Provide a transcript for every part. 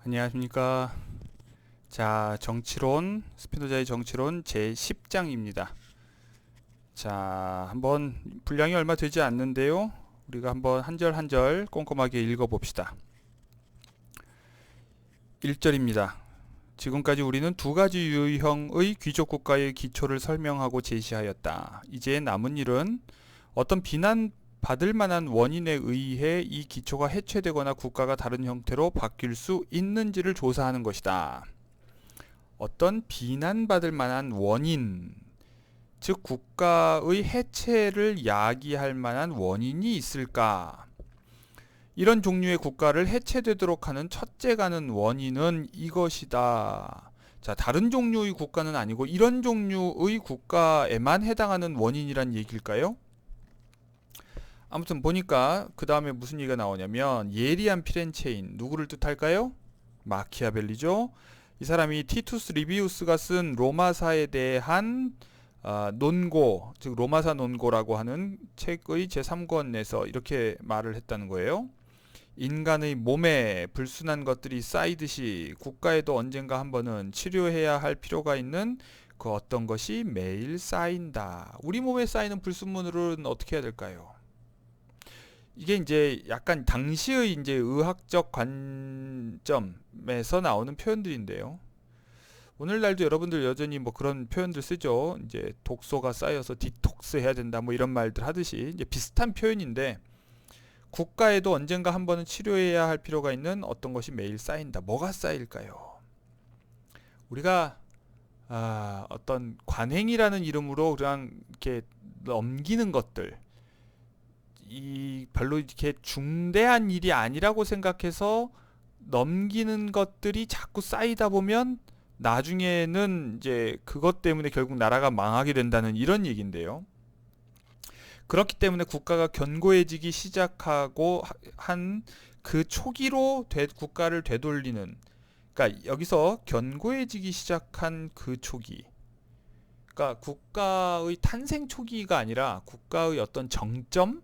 안녕하십니까. 자, 정치론, 스피노자의 정치론 제10장입니다. 자, 한번 분량이 얼마 되지 않는데요. 우리가 한번 한 절 한 절 꼼꼼하게 읽어봅시다. 1절입니다. 지금까지 우리는 두 가지 유형의 귀족국가의 기초를 설명하고 제시하였다. 이제 남은 일은 어떤 비난받을 만한 원인에 의해 이 기초가 해체되거나 국가가 다른 형태로 바뀔 수 있는지를 조사하는 것이다. 어떤 비난받을 만한 원인, 즉 국가의 해체를 야기할 만한 원인이 있을까? 이런 종류의 국가를 해체되도록 하는 첫째 가는 원인은 이것이다. 자, 다른 종류의 국가는 아니고 이런 종류의 국가에만 해당하는 원인이란 얘기일까요? 아무튼 보니까 그 다음에 무슨 얘기가 나오냐면 예리한 피렌체인, 누구를 뜻할까요? 마키아벨리죠. 이 사람이 티투스 리비우스가 쓴 로마사에 대한 논고, 즉 로마사 논고라고 하는 책의 제3권에서 이렇게 말을 했다는 거예요. 인간의 몸에 불순한 것들이 쌓이듯이 국가에도 언젠가 한 번은 치료해야 할 필요가 있는 그 어떤 것이 매일 쌓인다. 우리 몸에 쌓이는 불순물은 어떻게 해야 될까요? 이게 이제 약간 당시의 이제 의학적 관점에서 나오는 표현들인데요. 오늘날도 여러분들 여전히 뭐 그런 표현들 쓰죠. 이제 독소가 쌓여서 디톡스 해야 된다 뭐 이런 말들 하듯이 이제 비슷한 표현인데 국가에도 언젠가 한 번은 치료해야 할 필요가 있는 어떤 것이 매일 쌓인다. 뭐가 쌓일까요? 우리가 어떤 관행이라는 이름으로 그냥 이렇게 넘기는 것들, 이 별로 이렇게 중대한 일이 아니라고 생각해서 넘기는 것들이 자꾸 쌓이다 보면 나중에는 이제 그것 때문에 결국 나라가 망하게 된다는 이런 얘기인데요. 그렇기 때문에 국가가 견고해지기 시작하고 한 그 초기로 국가를 되돌리는, 그러니까 여기서 견고해지기 시작한 그 초기, 그러니까 국가의 탄생 초기가 아니라 국가의 어떤 정점,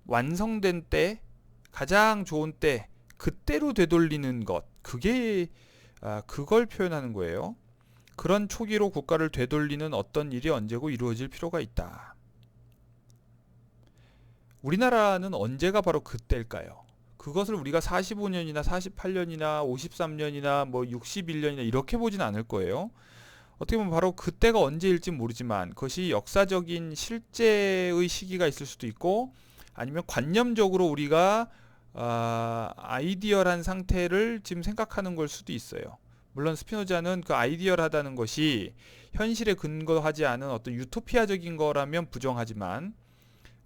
완성된 때, 가장 좋은 때, 그때로 되돌리는 것, 그걸 표현하는 거예요. 그런 초기로 국가를 되돌리는 어떤 일이 언제고 이루어질 필요가 있다. 우리나라는 언제가 바로 그때일까요? 그것을 우리가 45년이나 48년이나 53년이나 뭐 61년이나 이렇게 보진 않을 거예요. 어떻게 보면 바로 그때가 언제일지 모르지만 그것이 역사적인 실제의 시기가 있을 수도 있고 아니면 관념적으로 우리가 아이디얼한 상태를 지금 생각하는 걸 수도 있어요. 물론 스피노자는 그 아이디얼하다는 것이 현실에 근거하지 않은 어떤 유토피아적인 거라면 부정하지만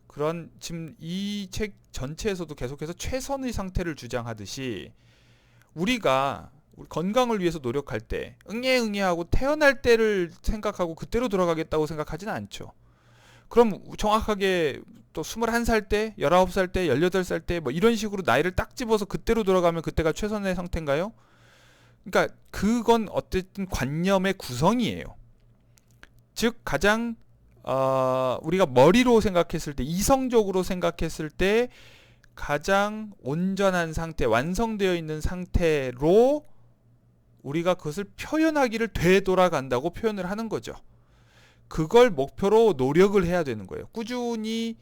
그런 지금 이 책 전체에서도 계속해서 최선의 상태를 주장하듯이 우리가 건강을 위해서 노력할 때 응애 하고 태어날 때를 생각하고 그때로 돌아가겠다고 생각하지는 않죠. 그럼 정확하게 또 21살 때, 19살 때, 18살 때 뭐 이런 식으로 나이를 딱 집어서 그때로 돌아가면 그때가 최선의 상태인가요? 그러니까 그건 어쨌든 관념의 구성이에요. 즉 가장 우리가 머리로 생각했을 때, 이성적으로 생각했을 때 가장 온전한 상태, 완성되어 있는 상태로 우리가 그것을 표현하기를 되돌아간다고 표현을 하는 거죠. 그걸 목표로 노력을 해야 되는 거예요. 꾸준히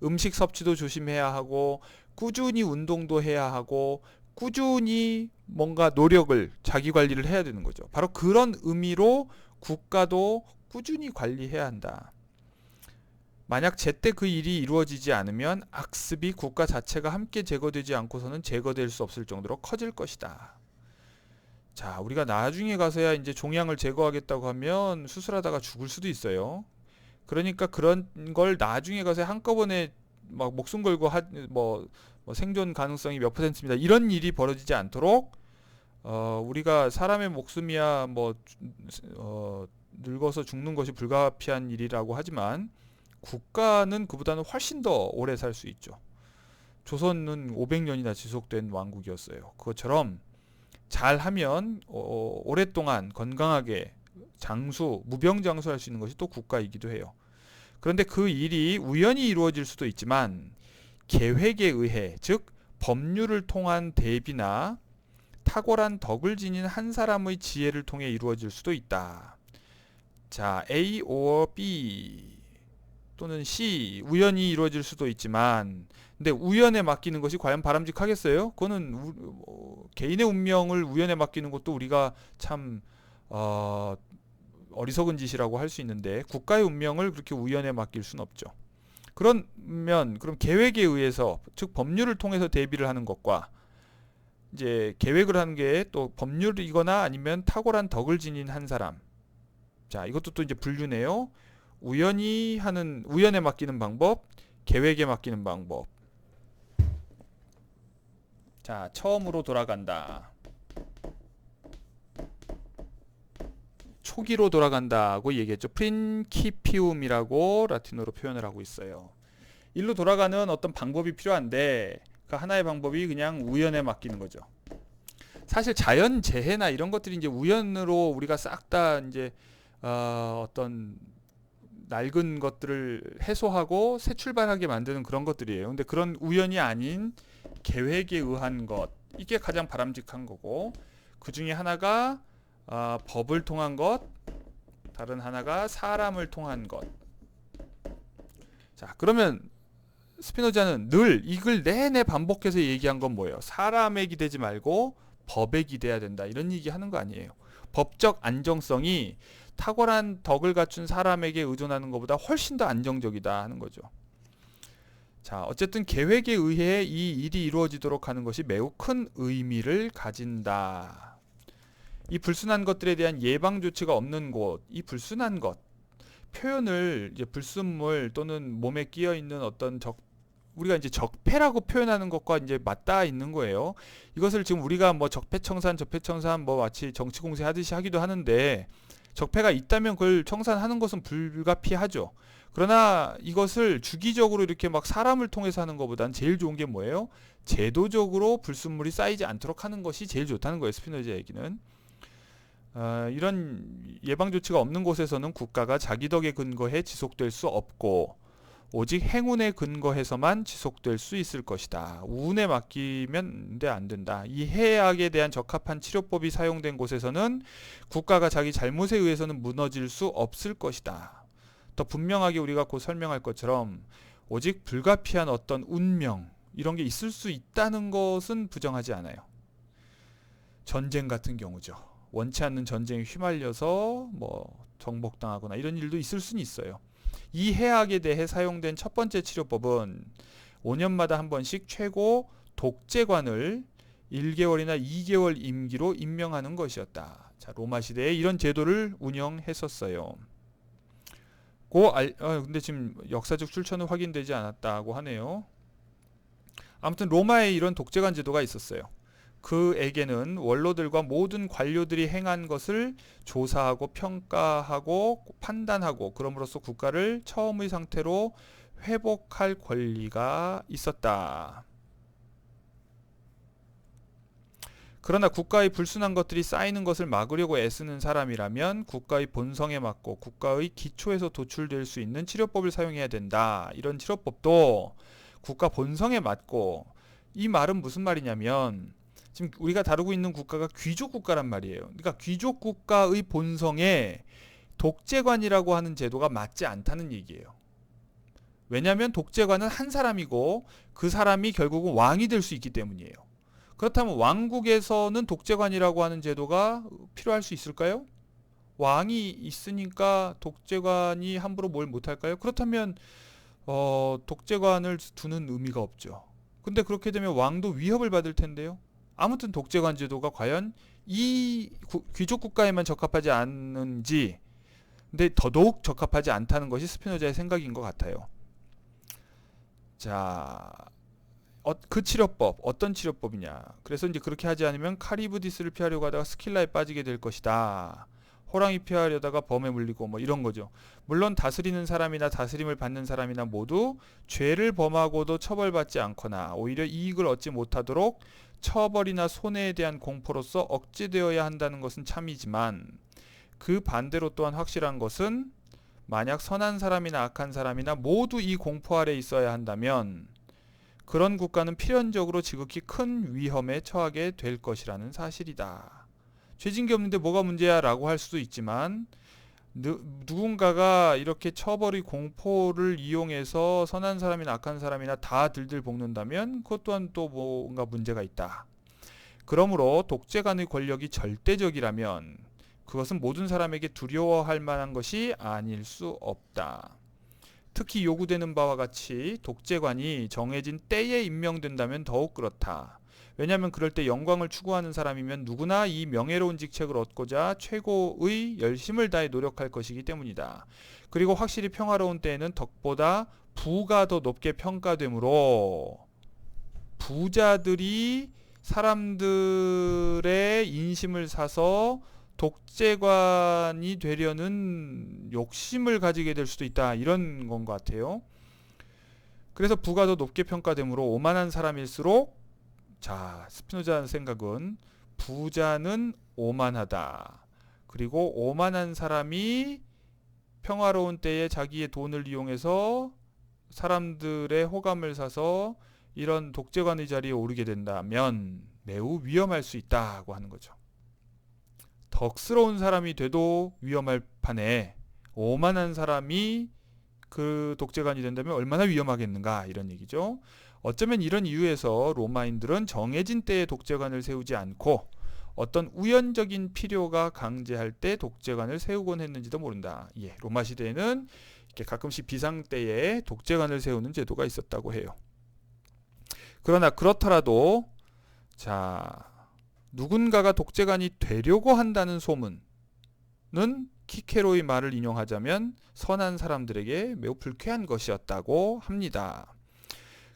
음식 섭취도 조심해야 하고 꾸준히 운동도 해야 하고 꾸준히 뭔가 노력을, 자기 관리를 해야 되는 거죠. 바로 그런 의미로 국가도 꾸준히 관리해야 한다. 만약 제때 그 일이 이루어지지 않으면 악습이 국가 자체가 함께 제거되지 않고서는 제거될 수 없을 정도로 커질 것이다. 자, 우리가 나중에 가서야 이제 종양을 제거하겠다고 하면 수술하다가 죽을 수도 있어요. 그러니까 그런 걸 나중에 가서 한꺼번에 막 목숨 걸고 뭐 생존 가능성이 몇 %입니다. 이런 일이 벌어지지 않도록 우리가 사람의 목숨이야 뭐 늙어서 죽는 것이 불가피한 일이라고 하지만 국가는 그보다는 훨씬 더 오래 살 수 있죠. 조선은 500년이나 지속된 왕국이었어요. 그것처럼 잘하면 오랫동안 건강하게 무병장수할 수 있는 것이 또 국가이기도 해요. 그런데 그 일이 우연히 이루어질 수도 있지만 계획에 의해, 즉 법률을 통한 대비나 탁월한 덕을 지닌 한 사람의 지혜를 통해 이루어질 수도 있다. 자, A or B 또는 C 우연히 이루어질 수도 있지만, 근데 우연에 맡기는 것이 과연 바람직하겠어요? 그거는 개인의 운명을 우연에 맡기는 것도 우리가 참 어리석은 짓이라고 할 수 있는데, 국가의 운명을 그렇게 우연에 맡길 수는 없죠. 그럼 계획에 의해서, 즉 법률을 통해서 대비를 하는 것과, 이제 계획을 하는 게 또 법률이거나 아니면 탁월한 덕을 지닌 한 사람. 자, 이것도 또 이제 분류네요. 우연에 맡기는 방법, 계획에 맡기는 방법. 자, 처음으로 돌아간다. 초기로 돌아간다고 얘기했죠. 프린키피움이라고 라틴어로 표현을 하고 있어요. 일로 돌아가는 어떤 방법이 필요한데, 그 하나의 방법이 그냥 우연에 맡기는 거죠. 사실 자연 재해나 이런 것들이 이제 우연으로 우리가 싹 다 이제 어떤 낡은 것들을 해소하고 새 출발하게 만드는 그런 것들이에요. 근데 그런 우연이 아닌 계획에 의한 것, 이게 가장 바람직한 거고, 그 중에 하나가 법을 통한 것, 다른 하나가 사람을 통한 것. 자, 그러면 스피노자는 늘 이 글 내내 반복해서 얘기한 건 뭐예요? 사람에 기대지 말고 법에 기대야 된다, 이런 얘기 하는 거 아니에요. 법적 안정성이 탁월한 덕을 갖춘 사람에게 의존하는 것보다 훨씬 더 안정적이다 하는 거죠. 자, 어쨌든 계획에 의해 이 일이 이루어지도록 하는 것이 매우 큰 의미를 가진다. 이 불순한 것들에 대한 예방 조치가 없는 곳, 이 불순한 것 표현을 이제 불순물 또는 몸에 끼어 있는 어떤 우리가 이제 적폐라고 표현하는 것과 이제 맞닿아 있는 거예요. 이것을 지금 우리가 뭐 적폐청산 뭐 마치 정치 공세하듯이 하기도 하는데, 적폐가 있다면 그걸 청산하는 것은 불가피하죠. 그러나 이것을 주기적으로 이렇게 막 사람을 통해서 하는 것보다는 제일 좋은 게 뭐예요? 제도적으로 불순물이 쌓이지 않도록 하는 것이 제일 좋다는 거예요, 스피노자 얘기는. 이런 예방조치가 없는 곳에서는 국가가 자기 덕에 근거해 지속될 수 없고, 오직 행운에 근거해서만 지속될 수 있을 것이다. 운에 맡기면 안 된다. 이 해악에 대한 적합한 치료법이 사용된 곳에서는 국가가 자기 잘못에 의해서는 무너질 수 없을 것이다. 더 분명하게 우리가 곧 설명할 것처럼 오직 불가피한 어떤 운명, 이런 게 있을 수 있다는 것은 부정하지 않아요. 전쟁 같은 경우죠. 원치 않는 전쟁에 휘말려서 뭐 정복당하거나 이런 일도 있을 수는 있어요. 이 해악에 대해 사용된 첫 번째 치료법은 5년마다 한 번씩 최고 독재관을 1개월이나 2개월 임기로 임명하는 것이었다. 자, 로마 시대에 이런 제도를 운영했었어요. 근데 지금 역사적 출처는 확인되지 않았다고 하네요. 아무튼 로마에 이런 독재관 제도가 있었어요. 그에게는 원로들과 모든 관료들이 행한 것을 조사하고 평가하고 판단하고, 그럼으로써 국가를 처음의 상태로 회복할 권리가 있었다. 그러나 국가의 불순한 것들이 쌓이는 것을 막으려고 애쓰는 사람이라면 국가의 본성에 맞고 국가의 기초에서 도출될 수 있는 치료법을 사용해야 된다. 이런 치료법도 국가 본성에 맞고, 이 말은 무슨 말이냐면, 지금 우리가 다루고 있는 국가가 귀족 국가란 말이에요. 그러니까 귀족 국가의 본성에 독재관이라고 하는 제도가 맞지 않다는 얘기예요. 왜냐하면 독재관은 한 사람이고 그 사람이 결국은 왕이 될 수 있기 때문이에요. 그렇다면 왕국에서는 독재관이라고 하는 제도가 필요할 수 있을까요? 왕이 있으니까 독재관이 함부로 뭘 못할까요? 그렇다면 독재관을 두는 의미가 없죠. 근데 그렇게 되면 왕도 위협을 받을 텐데요. 아무튼 독재관 제도가 과연 이 귀족 국가에만 적합하지 않은지, 근데 더더욱 적합하지 않다는 것이 스피노자의 생각인 것 같아요. 자, 그 치료법, 어떤 치료법이냐. 그래서 이제 그렇게 하지 않으면 카리브디스를 피하려고 하다가 스킬라에 빠지게 될 것이다. 호랑이 피하려다가 범에 물리고 뭐 이런 거죠. 물론 다스리는 사람이나 다스림을 받는 사람이나 모두 죄를 범하고도 처벌받지 않거나 오히려 이익을 얻지 못하도록 처벌이나 손해에 대한 공포로서 억제되어야 한다는 것은 참이지만, 그 반대로 또한 확실한 것은 만약 선한 사람이나 악한 사람이나 모두 이 공포 아래 있어야 한다면 그런 국가는 필연적으로 지극히 큰 위험에 처하게 될 것이라는 사실이다. 죄진 게 없는데 뭐가 문제야 라고 할 수도 있지만 누군가가 이렇게 처벌의 공포를 이용해서 선한 사람이나 악한 사람이나 다 들들 볶는다면 그것 또한 또 뭔가 문제가 있다. 그러므로 독재관의 권력이 절대적이라면 그것은 모든 사람에게 두려워할 만한 것이 아닐 수 없다. 특히 요구되는 바와 같이 독재관이 정해진 때에 임명된다면 더욱 그렇다. 왜냐하면 그럴 때 영광을 추구하는 사람이면 누구나 이 명예로운 직책을 얻고자 최고의 열심을 다해 노력할 것이기 때문이다. 그리고 확실히 평화로운 때에는 덕보다 부가 더 높게 평가되므로 부자들이 사람들의 인심을 사서 독재관이 되려는 욕심을 가지게 될 수도 있다. 이런 건 것 같아요. 그래서 부가 더 높게 평가되므로 오만한 사람일수록 자, 스피노자 생각은 부자는 오만하다. 그리고 오만한 사람이 평화로운 때에 자기의 돈을 이용해서 사람들의 호감을 사서 이런 독재관의 자리에 오르게 된다면 매우 위험할 수 있다고 하는 거죠. 덕스러운 사람이 돼도 위험할 판에 오만한 사람이 그 독재관이 된다면 얼마나 위험하겠는가 이런 얘기죠. 어쩌면 이런 이유에서 로마인들은 정해진 때에 독재관을 세우지 않고 어떤 우연적인 필요가 강제할 때 독재관을 세우곤 했는지도 모른다. 예, 로마 시대에는 이렇게 가끔씩 비상 때에 독재관을 세우는 제도가 있었다고 해요. 그러나 그렇더라도 자, 누군가가 독재관이 되려고 한다는 소문은 키케로의 말을 인용하자면 선한 사람들에게 매우 불쾌한 것이었다고 합니다.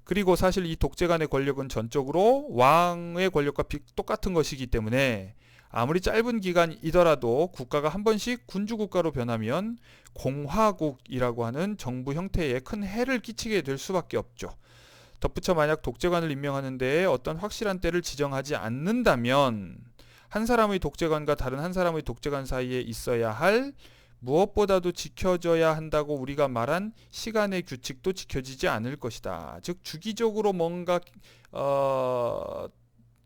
그리고 사실 이 독재관의 권력은 전적으로 왕의 권력과 똑같은 것이기 때문에 아무리 짧은 기간이더라도 국가가 한 번씩 군주국가로 변하면 공화국이라고 하는 정부 형태에 큰 해를 끼치게 될 수밖에 없죠. 덧붙여 만약 독재관을 임명하는 데에 어떤 확실한 때를 지정하지 않는다면 한 사람의 독재관과 다른 한 사람의 독재관 사이에 있어야 할 무엇보다도 지켜져야 한다고 우리가 말한 시간의 규칙도 지켜지지 않을 것이다. 즉 주기적으로 뭔가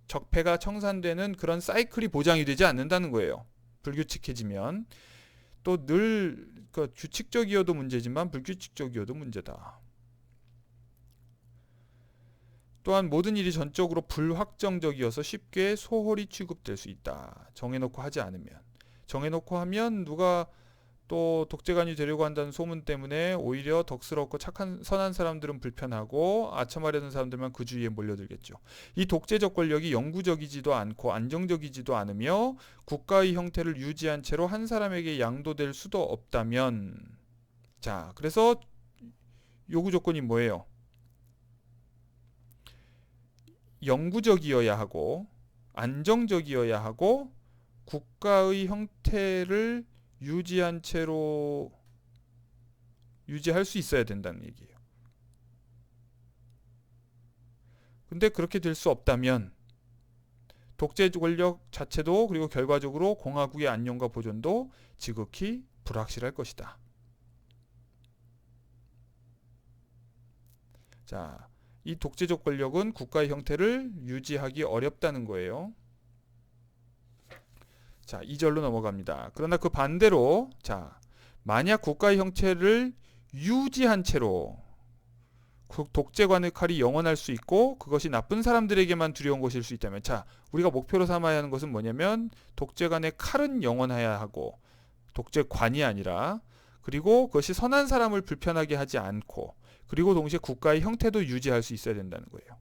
적폐가 청산되는 그런 사이클이 보장이 되지 않는다는 거예요. 불규칙해지면 또 늘 규칙적이어도 문제지만 불규칙적이어도 문제다. 또한 모든 일이 전적으로 불확정적이어서 쉽게 소홀히 취급될 수 있다. 정해놓고 하지 않으면. 정해놓고 하면 누가 또 독재관이 되려고 한다는 소문 때문에 오히려 덕스럽고 착한 선한 사람들은 불편하고 아첨하려는 사람들만 그 주위에 몰려들겠죠. 이 독재적 권력이 영구적이지도 않고 안정적이지도 않으며 국가의 형태를 유지한 채로 한 사람에게 양도될 수도 없다면 자, 그래서 요구 조건이 뭐예요? 영구적이어야 하고 안정적이어야 하고 국가의 형태를 유지한 채로 유지할 수 있어야 된다는 얘기예요. 근데 그렇게 될 수 없다면 독재 권력 자체도 그리고 결과적으로 공화국의 안녕과 보존도 지극히 불확실할 것이다. 자, 이 독재적 권력은 국가의 형태를 유지하기 어렵다는 거예요. 자, 2절로 넘어갑니다. 그러나 그 반대로 자, 만약 국가의 형태를 유지한 채로 독재관의 칼이 영원할 수 있고 그것이 나쁜 사람들에게만 두려운 것일 수 있다면 자, 우리가 목표로 삼아야 하는 것은 뭐냐면 독재관의 칼은 영원해야 하고 독재관이 아니라 그리고 그것이 선한 사람을 불편하게 하지 않고 그리고 동시에 국가의 형태도 유지할 수 있어야 된다는 거예요.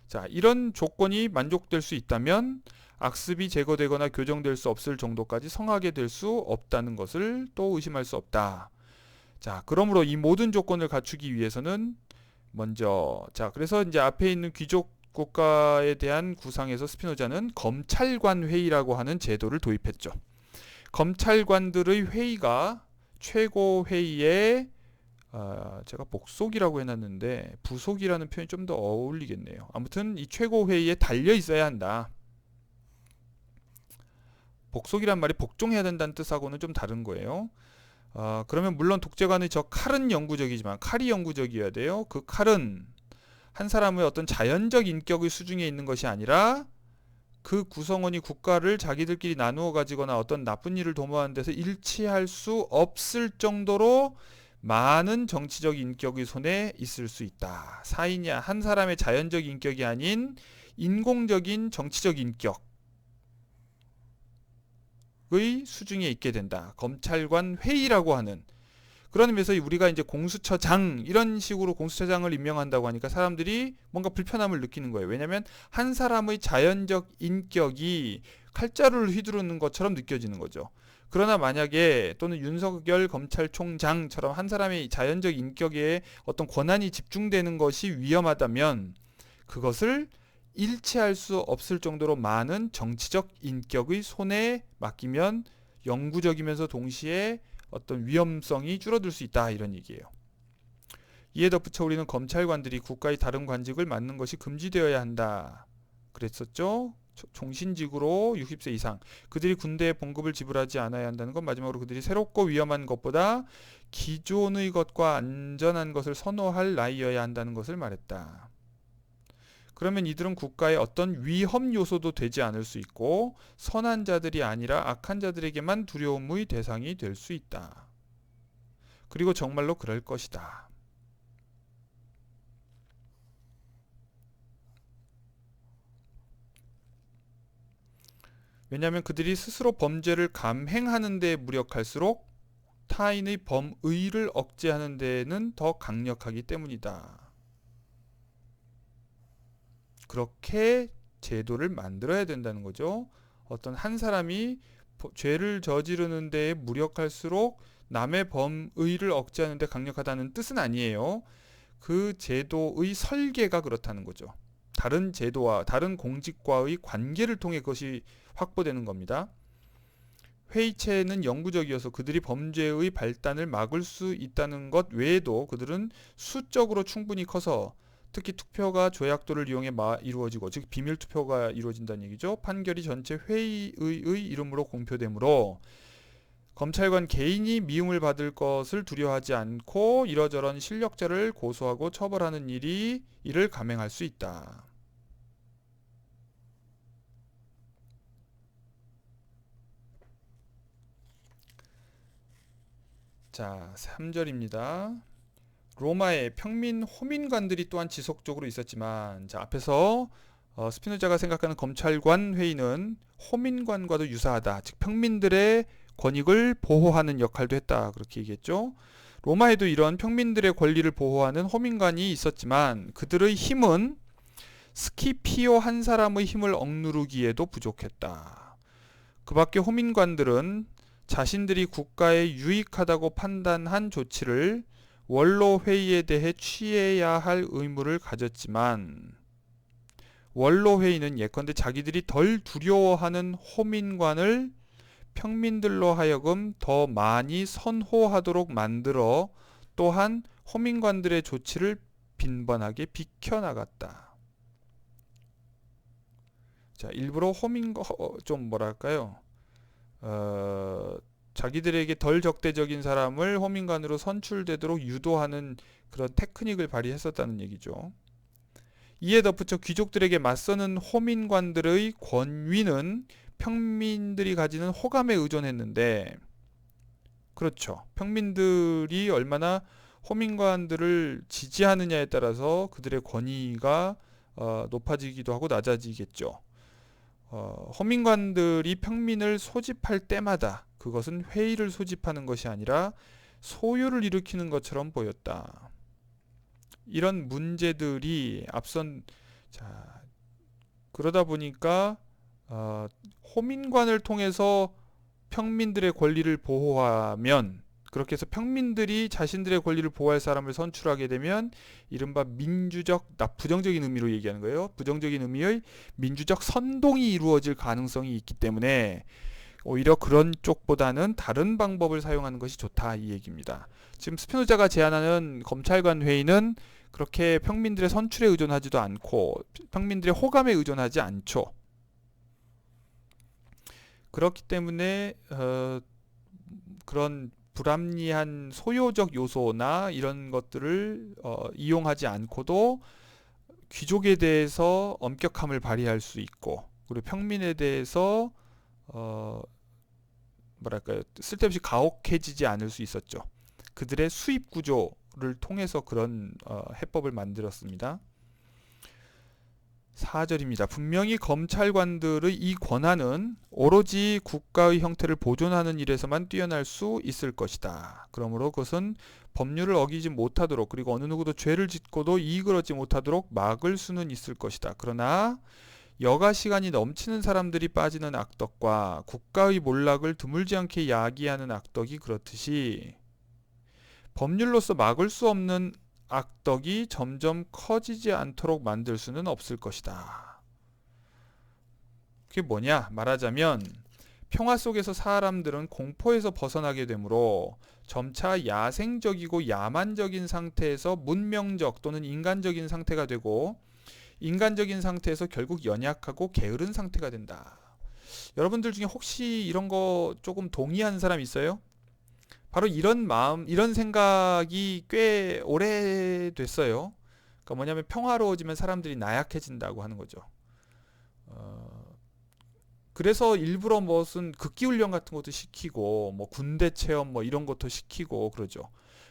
자, 이런 조건이 만족될 수 있다면 악습이 제거되거나 교정될 수 없을 정도까지 성하게 될 수 없다는 것을 또 의심할 수 없다. 자, 그러므로 이 모든 조건을 갖추기 위해서는 먼저 자, 그래서 이제 앞에 있는 귀족 국가에 대한 구상에서 스피노자는 검찰관 회의라고 하는 제도를 도입했죠. 검찰관들의 회의가 최고 회의에 제가 복속이라고 해놨는데 부속이라는 표현이 좀 더 어울리겠네요. 아무튼 이 최고회의에 달려 있어야 한다. 복속이란 말이 복종해야 된다는 뜻하고는 좀 다른 거예요. 그러면 물론 독재관의 저 칼은 영구적이지만 칼이 영구적이어야 돼요. 그 칼은 한 사람의 어떤 자연적 인격의 수중에 있는 것이 아니라 그 구성원이 국가를 자기들끼리 나누어 가지거나 어떤 나쁜 일을 도모하는 데서 일치할 수 없을 정도로 많은 정치적 인격의 손에 있을 수 있다. 사인이 한 사람의 자연적 인격이 아닌 인공적인 정치적 인격의 수중에 있게 된다. 검찰관 회의라고 하는 그런 의미에서 우리가 이제 공수처장 이런 식으로 공수처장을 임명한다고 하니까 사람들이 뭔가 불편함을 느끼는 거예요. 왜냐하면 한 사람의 자연적 인격이 칼자루를 휘두르는 것처럼 느껴지는 거죠. 그러나 만약에 또는 윤석열 검찰총장처럼 한 사람의 자연적 인격에 어떤 권한이 집중되는 것이 위험하다면 그것을 일치할 수 없을 정도로 많은 정치적 인격의 손에 맡기면 영구적이면서 동시에 어떤 위험성이 줄어들 수 있다 이런 얘기예요. 이에 덧붙여 우리는 검찰관들이 국가의 다른 관직을 맡는 것이 금지되어야 한다 그랬었죠. 종신직으로 60세 이상 그들이 군대에 봉급을 지불하지 않아야 한다는 것, 마지막으로 그들이 새롭고 위험한 것보다 기존의 것과 안전한 것을 선호할 나이여야 한다는 것을 말했다. 그러면 이들은 국가의 어떤 위험 요소도 되지 않을 수 있고 선한 자들이 아니라 악한 자들에게만 두려움의 대상이 될 수 있다. 그리고 정말로 그럴 것이다. 왜냐하면 그들이 스스로 범죄를 감행하는 데 무력할수록 타인의 범의를 억제하는 데에는 더 강력하기 때문이다. 그렇게 제도를 만들어야 된다는 거죠. 어떤 한 사람이 죄를 저지르는 데에 무력할수록 남의 범의를 억제하는 데 강력하다는 뜻은 아니에요. 그 제도의 설계가 그렇다는 거죠. 다른 제도와 다른 공직과의 관계를 통해 그것이 확보되는 겁니다. 회의체는 영구적이어서 그들이 범죄의 발단을 막을 수 있다는 것 외에도 그들은 수적으로 충분히 커서 특히 투표가 조약도를 이용해 이루어지고 즉 비밀투표가 이루어진다는 얘기죠. 판결이 전체 회의의 이름으로 공표되므로 검찰관 개인이 미움을 받을 것을 두려워하지 않고 이러저런 실력자를 고소하고 처벌하는 이를 감행할 수 있다. 자, 3절입니다. 로마의 평민 호민관들이 또한 지속적으로 있었지만 자, 앞에서 스피노자가 생각하는 검찰관 회의는 호민관과도 유사하다. 즉 평민들의 권익을 보호하는 역할도 했다. 그렇게 얘기했죠. 로마에도 이런 평민들의 권리를 보호하는 호민관이 있었지만 그들의 힘은 스키피오 한 사람의 힘을 억누르기에도 부족했다. 그 밖에 호민관들은 자신들이 국가에 유익하다고 판단한 조치를 원로 회의에 대해 취해야 할 의무를 가졌지만 원로 회의는 예컨대 자기들이 덜 두려워하는 호민관을 평민들로 하여금 더 많이 선호하도록 만들어 또한 호민관들의 조치를 빈번하게 비켜나갔다. 자, 일부러 좀 뭐랄까요? 자기들에게 덜 적대적인 사람을 호민관으로 선출되도록 유도하는 그런 테크닉을 발휘했었다는 얘기죠. 이에 덧붙여 귀족들에게 맞서는 호민관들의 권위는 평민들이 가지는 호감에 의존했는데, 그렇죠. 평민들이 얼마나 호민관들을 지지하느냐에 따라서 그들의 권위가 높아지기도 하고 낮아지겠죠. 호민관들이 평민을 소집할 때마다 그것은 회의를 소집하는 것이 아니라 소요를 일으키는 것처럼 보였다. 이런 문제들이 그러다 보니까 호민관을 통해서 평민들의 권리를 보호하면, 그렇게 해서 평민들이 자신들의 권리를 보호할 사람을 선출하게 되면 이른바 부정적인 의미로 얘기하는 거예요. 부정적인 의미의 민주적 선동이 이루어질 가능성이 있기 때문에 오히려 그런 쪽보다는 다른 방법을 사용하는 것이 좋다, 이 얘기입니다. 지금 스피노자가 제안하는 검찰관 회의는 그렇게 평민들의 선출에 의존하지도 않고 평민들의 호감에 의존하지 않죠. 그렇기 때문에 그런 불합리한 소요적 요소나 이런 것들을 이용하지 않고도 귀족에 대해서 엄격함을 발휘할 수 있고, 그리고 평민에 대해서 뭐랄까요, 쓸데없이 가혹해지지 않을 수 있었죠. 그들의 수입 구조를 통해서 그런 해법을 만들었습니다. 4절입니다. 분명히 검찰관들의 이 권한은 오로지 국가의 형태를 보존하는 일에서만 뛰어날 수 있을 것이다. 그러므로 그것은 법률을 어기지 못하도록, 그리고 어느 누구도 죄를 짓고도 이익을 얻지 못하도록 막을 수는 있을 것이다. 그러나 여가 시간이 넘치는 사람들이 빠지는 악덕과 국가의 몰락을 드물지 않게 야기하는 악덕이 그렇듯이 법률로서 막을 수 없는 악덕이 점점 커지지 않도록 만들 수는 없을 것이다. 그게 뭐냐? 말하자면 평화 속에서 사람들은 공포에서 벗어나게 되므로 점차 야생적이고 야만적인 상태에서 문명적 또는 인간적인 상태가 되고, 인간적인 상태에서 결국 연약하고 게으른 상태가 된다. 여러분들 중에 혹시 이런 거 조금 동의하는 사람 있어요? 바로 이런 마음, 이런 생각이 꽤 오래됐어요. 그러니까 뭐냐면 평화로워지면 사람들이 나약해진다고 하는 거죠. 그래서 일부러 무슨 극기훈련 같은 것도 시키고, 뭐 군대 체험 뭐 이런 것도 시키고 그러죠.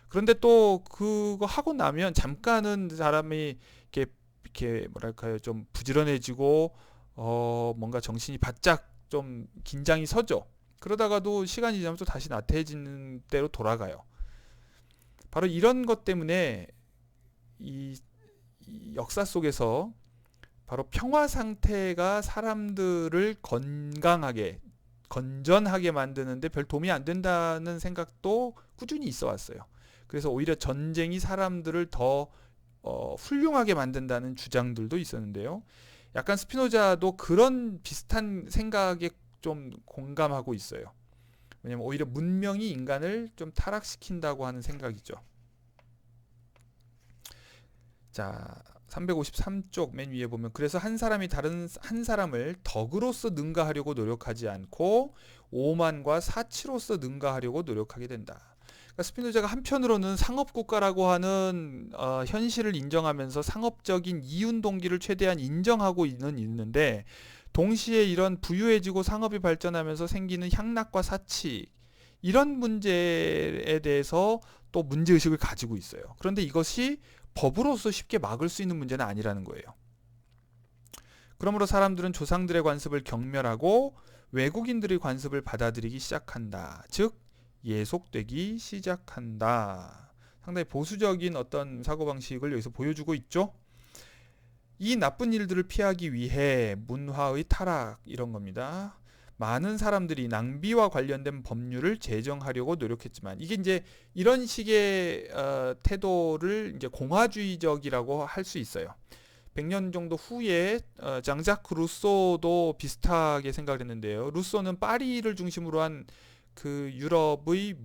그런데 또 그거 하고 나면 잠깐은 사람이 이렇게 뭐랄까요, 좀 부지런해지고, 뭔가 정신이 바짝 좀 긴장이 서죠. 그러다가도 시간이 지나면 또 다시 나태해지는 대로 돌아가요. 바로 이런 것 때문에 이 역사 속에서 바로 평화 상태가 사람들을 건강하게, 건전하게 만드는데 별 도움이 안 된다는 생각도 꾸준히 있어 왔어요. 그래서 오히려 전쟁이 사람들을 더 훌륭하게 만든다는 주장들도 있었는데요. 약간 스피노자도 그런 비슷한 생각에 좀 공감하고 있어요. 왜냐면 오히려 문명이 인간을 좀 타락시킨다고 하는 생각이죠. 자, 353쪽 맨 위에 보면, 그래서 한 사람이 다른 한 사람을 덕으로서 능가하려고 노력하지 않고 오만과 사치로서 능가하려고 노력하게 된다. 그러니까 스피노자가 한편으로는 상업국가라고 하는 현실을 인정하면서 상업적인 이윤 동기를 최대한 인정하고 있는데, 동시에 이런 부유해지고 상업이 발전하면서 생기는 향락과 사치, 이런 문제에 대해서 또 문제의식을 가지고 있어요. 그런데 이것이 법으로서 쉽게 막을 수 있는 문제는 아니라는 거예요. 그러므로 사람들은 조상들의 관습을 경멸하고 외국인들의 관습을 받아들이기 시작한다. 즉 예속되기 시작한다. 상당히 보수적인 어떤 사고방식을 여기서 보여주고 있죠. 이 나쁜 일들을 피하기 위해 문화의 타락, 이런 겁니다. 많은 사람들이 낭비와 관련된 법률을 제정하려고 노력했지만, 이게 이제 이런 식의 태도를 이제 공화주의적이라고 할 수 있어요. 100년 정도 후에 장자크 루소도 비슷하게 생각을 했는데요. 루소는 파리를 중심으로 한 그 유럽의,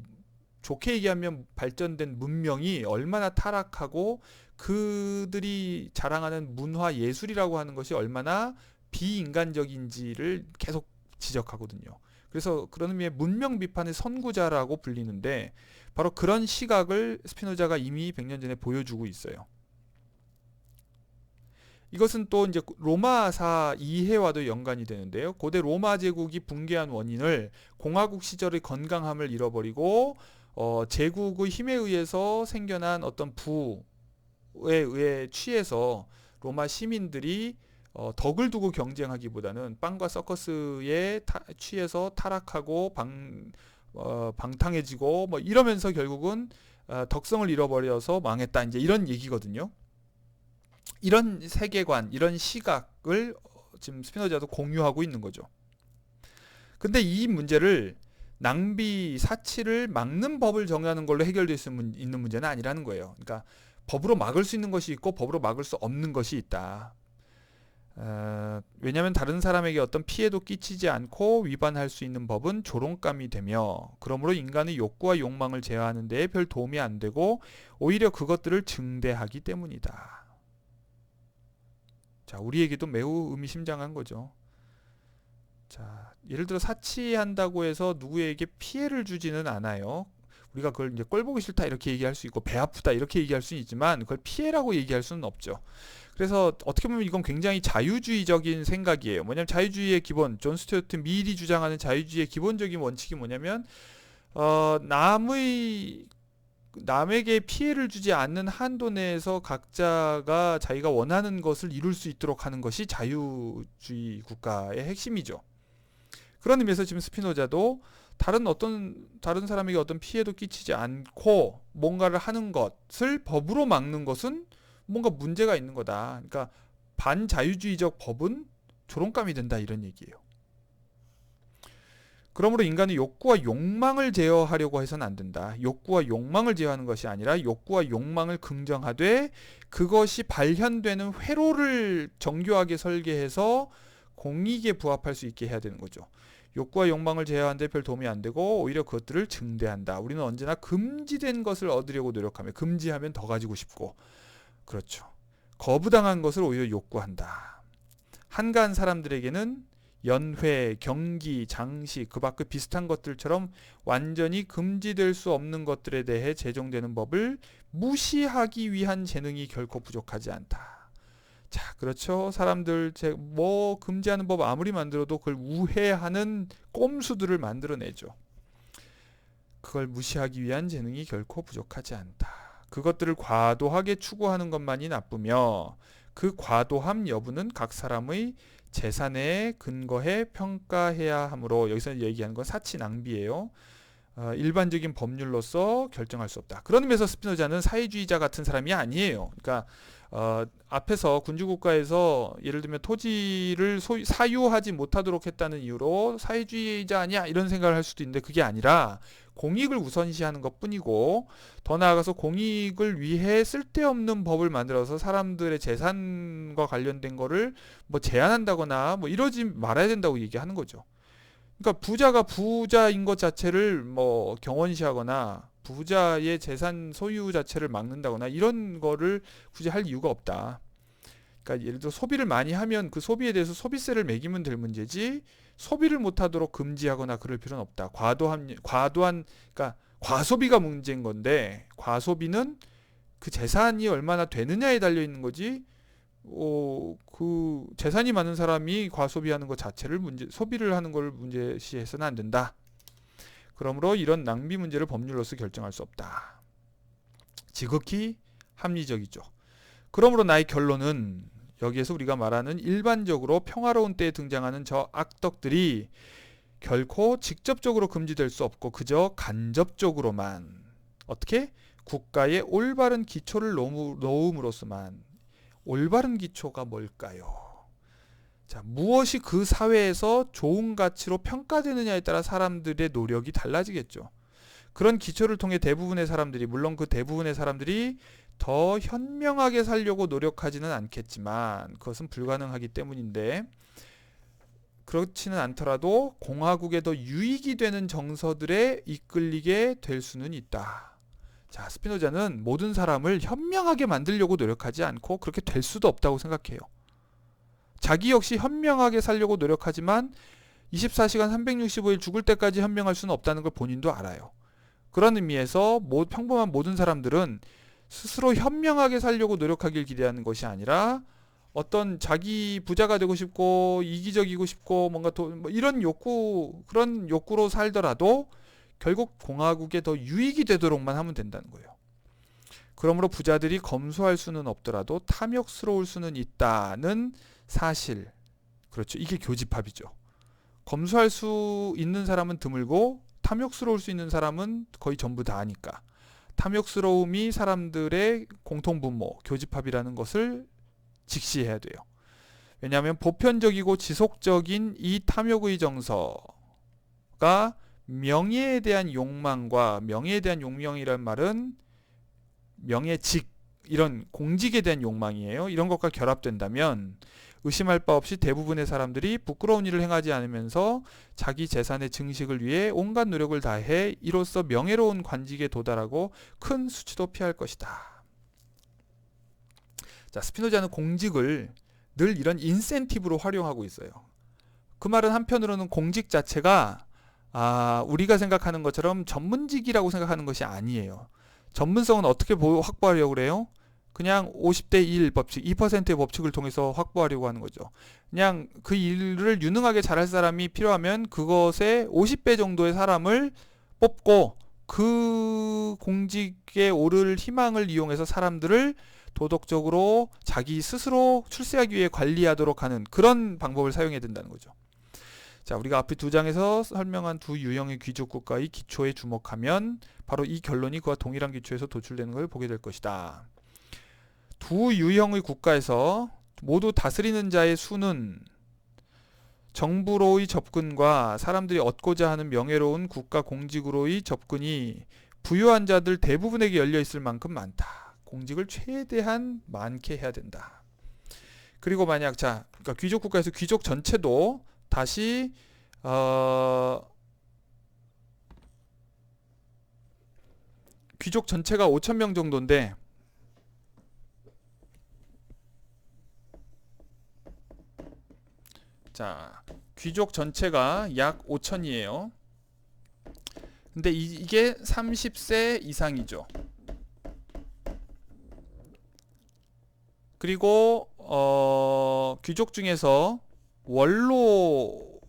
좋게 얘기하면 발전된 문명이 얼마나 타락하고 그들이 자랑하는 문화 예술이라고 하는 것이 얼마나 비인간적인지를 계속 지적하거든요. 그래서 그런 의미의 문명 비판의 선구자라고 불리는데, 바로 그런 시각을 스피노자가 이미 100년 전에 보여주고 있어요. 이것은 또 이제 로마사 이해와도 연관이 되는데요. 고대 로마 제국이 붕괴한 원인을 공화국 시절의 건강함을 잃어버리고 제국의 힘에 의해서 생겨난 어떤 부에 의해 취해서 로마 시민들이 덕을 두고 경쟁하기보다는 빵과 서커스에 취해서 타락하고 방탕해지고 뭐 이러면서 결국은 덕성을 잃어버려서 망했다, 이제 이런 얘기거든요. 이런 세계관, 이런 시각을 지금 스피노자도 공유하고 있는 거죠. 근데 이 문제를 낭비, 사치를 막는 법을 정하는 걸로 해결될 수 있는 문제는 아니라는 거예요. 그러니까 법으로 막을 수 있는 것이 있고 법으로 막을 수 없는 것이 있다. 왜냐하면 다른 사람에게 어떤 피해도 끼치지 않고 위반할 수 있는 법은 조롱감이 되며, 그러므로 인간의 욕구와 욕망을 제어하는 데에 별 도움이 안 되고 오히려 그것들을 증대하기 때문이다. 자, 우리에게도 매우 의미심장한 거죠. 자, 예를 들어 사치한다고 해서 누구에게 피해를 주지는 않아요. 우리가 그걸 이제 꼴 보기 싫다 이렇게 얘기할 수 있고 배 아프다 이렇게 얘기할 수는 있지만 그걸 피해라고 얘기할 수는 없죠. 그래서 어떻게 보면 이건 굉장히 자유주의적인 생각이에요. 뭐냐면 자유주의의 기본, 존 스튜어트 밀이 주장하는 자유주의의 기본적인 원칙이 뭐냐면 남에게 피해를 주지 않는 한도 내에서 각자가 자기가 원하는 것을 이룰 수 있도록 하는 것이 자유주의 국가의 핵심이죠. 그런 의미에서 지금 스피노자도 다른 사람에게 어떤 피해도 끼치지 않고 뭔가를 하는 것을 법으로 막는 것은 뭔가 문제가 있는 거다. 그러니까 반자유주의적 법은 조롱감이 된다 이런 얘기예요. 그러므로 인간의 욕구와 욕망을 제어하려고 해서는 안 된다. 욕구와 욕망을 제어하는 것이 아니라 욕구와 욕망을 긍정하되 그것이 발현되는 회로를 정교하게 설계해서 공익에 부합할 수 있게 해야 되는 거죠. 욕구와 욕망을 제어하는데 별 도움이 안 되고 오히려 그것들을 증대한다. 우리는 언제나 금지된 것을 얻으려고 노력하며 금지하면 더 가지고 싶고 그렇죠. 거부당한 것을 오히려 욕구한다. 한가한 사람들에게는 연회, 경기, 장식, 그 밖의 비슷한 것들처럼 완전히 금지될 수 없는 것들에 대해 제정되는 법을 무시하기 위한 재능이 결코 부족하지 않다. 자, 그렇죠. 사람들 뭐 금지하는 법 아무리 만들어도 그걸 우회하는 꼼수들을 만들어내죠. 그걸 무시하기 위한 재능이 결코 부족하지 않다. 그것들을 과도하게 추구하는 것만이 나쁘며 그 과도함 여부는 각 사람의 재산에 근거해 평가해야 하므로 여기서 얘기하는 건 사치 낭비예요. 일반적인 법률로서 결정할 수 없다. 그런 의미에서 스피노자는 사회주의자 같은 사람이 아니에요. 그러니까 앞에서 군주국가에서 예를 들면 토지를 사유하지 못하도록 했다는 이유로 사회주의자 아니야 이런 생각을 할 수도 있는데 그게 아니라 공익을 우선시하는 것뿐이고 더 나아가서 공익을 위해 쓸데없는 법을 만들어서 사람들의 재산과 관련된 거를 뭐 제한한다거나 뭐 이러지 말아야 된다고 얘기하는 거죠. 그러니까 부자가 부자인 것 자체를 뭐 경원시하거나 부자의 재산 소유 자체를 막는다거나 이런 거를 굳이 할 이유가 없다. 그러니까 예를 들어 소비를 많이 하면 그 소비에 대해서 소비세를 매기면 될 문제지 소비를 못하도록 금지하거나 그럴 필요는 없다. 그러니까 과소비가 문제인 건데 과소비는 그 재산이 얼마나 되느냐에 달려 있는 거지. 그 재산이 많은 사람이 과소비하는 것 자체를 소비를 하는 걸 문제시해서는 안 된다. 그러므로 이런 낭비 문제를 법률로서 결정할 수 없다. 지극히 합리적이죠. 그러므로 나의 결론은 여기에서 우리가 말하는 일반적으로 평화로운 때에 등장하는 저 악덕들이 결코 직접적으로 금지될 수 없고 그저 간접적으로만 어떻게? 국가의 올바른 기초를 놓음으로써만. 올바른 기초가 뭘까요? 자, 무엇이 그 사회에서 좋은 가치로 평가되느냐에 따라 사람들의 노력이 달라지겠죠. 그런 기초를 통해 대부분의 사람들이 물론 그 대부분의 사람들이 더 현명하게 살려고 노력하지는 않겠지만 그것은 불가능하기 때문인데 그렇지는 않더라도 공화국에 더 유익이 되는 정서들에 이끌리게 될 수는 있다. 자, 스피노자는 모든 사람을 현명하게 만들려고 노력하지 않고 그렇게 될 수도 없다고 생각해요. 자기 역시 현명하게 살려고 노력하지만 24시간 365일 죽을 때까지 현명할 수는 없다는 걸 본인도 알아요. 그런 의미에서 평범한 모든 사람들은 스스로 현명하게 살려고 노력하길 기대하는 것이 아니라 어떤 자기 부자가 되고 싶고 이기적이고 싶고 뭔가 뭐 이런 그런 욕구로 살더라도 결국 공화국에 더 유익이 되도록만 하면 된다는 거예요. 그러므로 부자들이 검소할 수는 없더라도 탐욕스러울 수는 있다는 사실. 그렇죠. 이게 교집합이죠. 검소할 수 있는 사람은 드물고 탐욕스러울 수 있는 사람은 거의 전부 다 아니까. 탐욕스러움이 사람들의 공통분모, 교집합이라는 것을 직시해야 돼요. 왜냐하면 보편적이고 지속적인 이 탐욕의 정서가 명예에 대한 욕망과 명예에 대한 욕망이란 말은 명예직, 이런 공직에 대한 욕망이에요. 이런 것과 결합된다면 의심할 바 없이 대부분의 사람들이 부끄러운 일을 행하지 않으면서 자기 재산의 증식을 위해 온갖 노력을 다해 이로써 명예로운 관직에 도달하고 큰 수치도 피할 것이다. 자, 스피노자는 공직을 늘 이런 인센티브로 활용하고 있어요. 그 말은 한편으로는 공직 자체가 우리가 생각하는 것처럼 전문직이라고 생각하는 것이 아니에요. 전문성은 어떻게 확보하려고 그래요? 그냥 50대 1 법칙, 2%의 법칙을 통해서 확보하려고 하는 거죠. 그냥 그 일을 유능하게 잘할 사람이 필요하면 그것의 50배 정도의 사람을 뽑고 그 공직에 오를 희망을 이용해서 사람들을 도덕적으로 자기 스스로 출세하기 위해 관리하도록 하는 그런 방법을 사용해야 된다는 거죠. 자, 우리가 앞에 두 장에서 설명한 두 유형의 귀족 국가의 기초에 주목하면 바로 이 결론이 그와 동일한 기초에서 도출되는 걸 보게 될 것이다. 두 유형의 국가에서 모두 다스리는 자의 수는 정부로의 접근과 사람들이 얻고자 하는 명예로운 국가 공직으로의 접근이 부유한 자들 대부분에게 열려 있을 만큼 많다. 공직을 최대한 많게 해야 된다. 그리고 만약 그러니까 귀족 국가에서 귀족 전체도 다시 귀족 전체가 5,000명 정도인데 귀족 전체가 약 5,000이에요. 근데 이게 30세 이상이죠. 그리고 귀족 중에서 원로가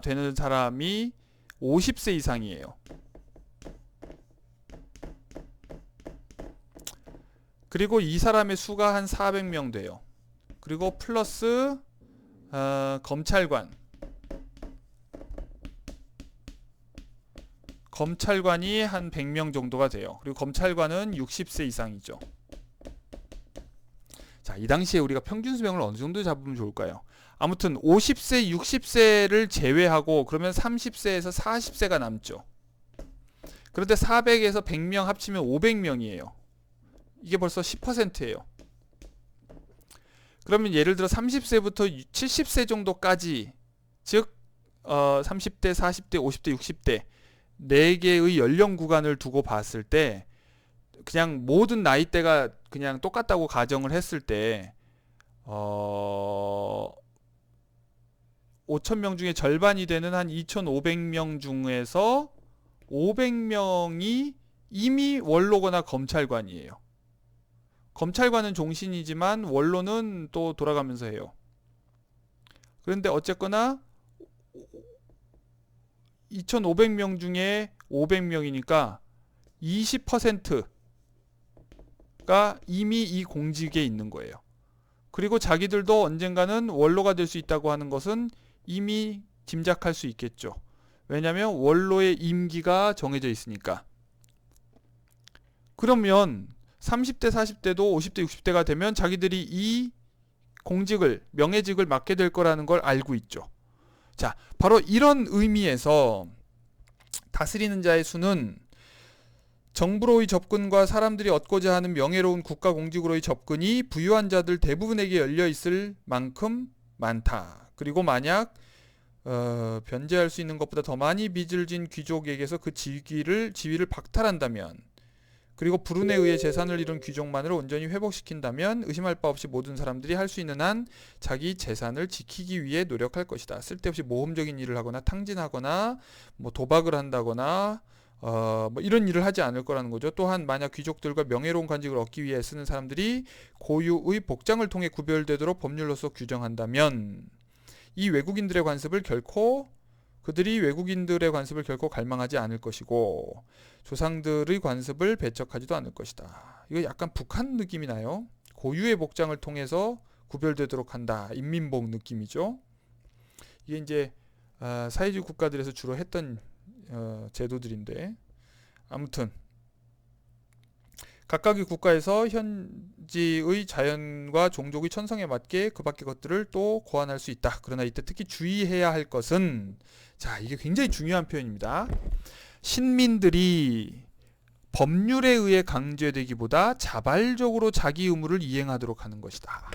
되는 사람이 50세 이상이에요. 그리고 이 사람의 수가 한 400명 돼요. 그리고 플러스 검찰관이 한 100명 정도가 돼요. 그리고 검찰관은 60세 이상이죠. 자, 이 당시에 우리가 평균 수명을 어느 정도 잡으면 좋을까요? 아무튼 50세, 60세를 제외하고 그러면 30세에서 40세가 남죠. 그런데 400에서 100명 합치면 500명이에요. 이게 벌써 10%예요. 그러면 예를 들어 30세부터 70세 정도까지, 즉 30대, 40대, 50대, 60대 4개의 연령 구간을 두고 봤을 때 그냥 모든 나이대가 그냥 똑같다고 가정을 했을 때 5,000명 중에 절반이 되는 한 2,500명 중에서 500명이 이미 원로거나 검찰관이에요. 검찰관은 종신이지만 원로는 또 돌아가면서 해요. 그런데 어쨌거나 2,500명 중에 500명이니까 20%가 이미 이 공직에 있는 거예요. 그리고 자기들도 언젠가는 원로가 될 수 있다고 하는 것은 이미 짐작할 수 있겠죠. 왜냐하면 원로의 임기가 정해져 있으니까. 그러면 30대, 40대도 50대, 60대가 되면 자기들이 이 공직을, 명예직을 맡게 될 거라는 걸 알고 있죠. 자, 바로 이런 의미에서 다스리는 자의 수는 정부로의 접근과 사람들이 얻고자 하는 명예로운 국가 공직으로의 접근이 부유한 자들 대부분에게 열려 있을 만큼 많다. 그리고 만약 변제할 수 있는 것보다 더 많이 빚을 진 귀족에게서 그 지위를 박탈한다면, 그리고 불운에 의해 재산을 잃은 귀족만을 온전히 회복시킨다면 의심할 바 없이 모든 사람들이 할 수 있는 한 자기 재산을 지키기 위해 노력할 것이다. 쓸데없이 모험적인 일을 하거나 탕진하거나 뭐 도박을 한다거나 뭐 이런 일을 하지 않을 거라는 거죠. 또한 만약 귀족들과 명예로운 관직을 얻기 위해 쓰는 사람들이 고유의 복장을 통해 구별되도록 법률로서 규정한다면 그들이 외국인들의 관습을 결코 갈망하지 않을 것이고 조상들의 관습을 배척하지도 않을 것이다. 이거 약간 북한 느낌이 나요. 고유의 복장을 통해서 구별되도록 한다. 인민복 느낌이죠. 이게 이제 사회주의 국가들에서 주로 했던 제도들인데, 아무튼 각각의 국가에서 현지의 자연과 종족의 천성에 맞게 그 밖의 것들을 또 고안할 수 있다. 그러나 이때 특히 주의해야 할 것은, 자, 이게 굉장히 중요한 표현입니다. 신민들이 법률에 의해 강제되기보다 자발적으로 자기 의무를 이행하도록 하는 것이다.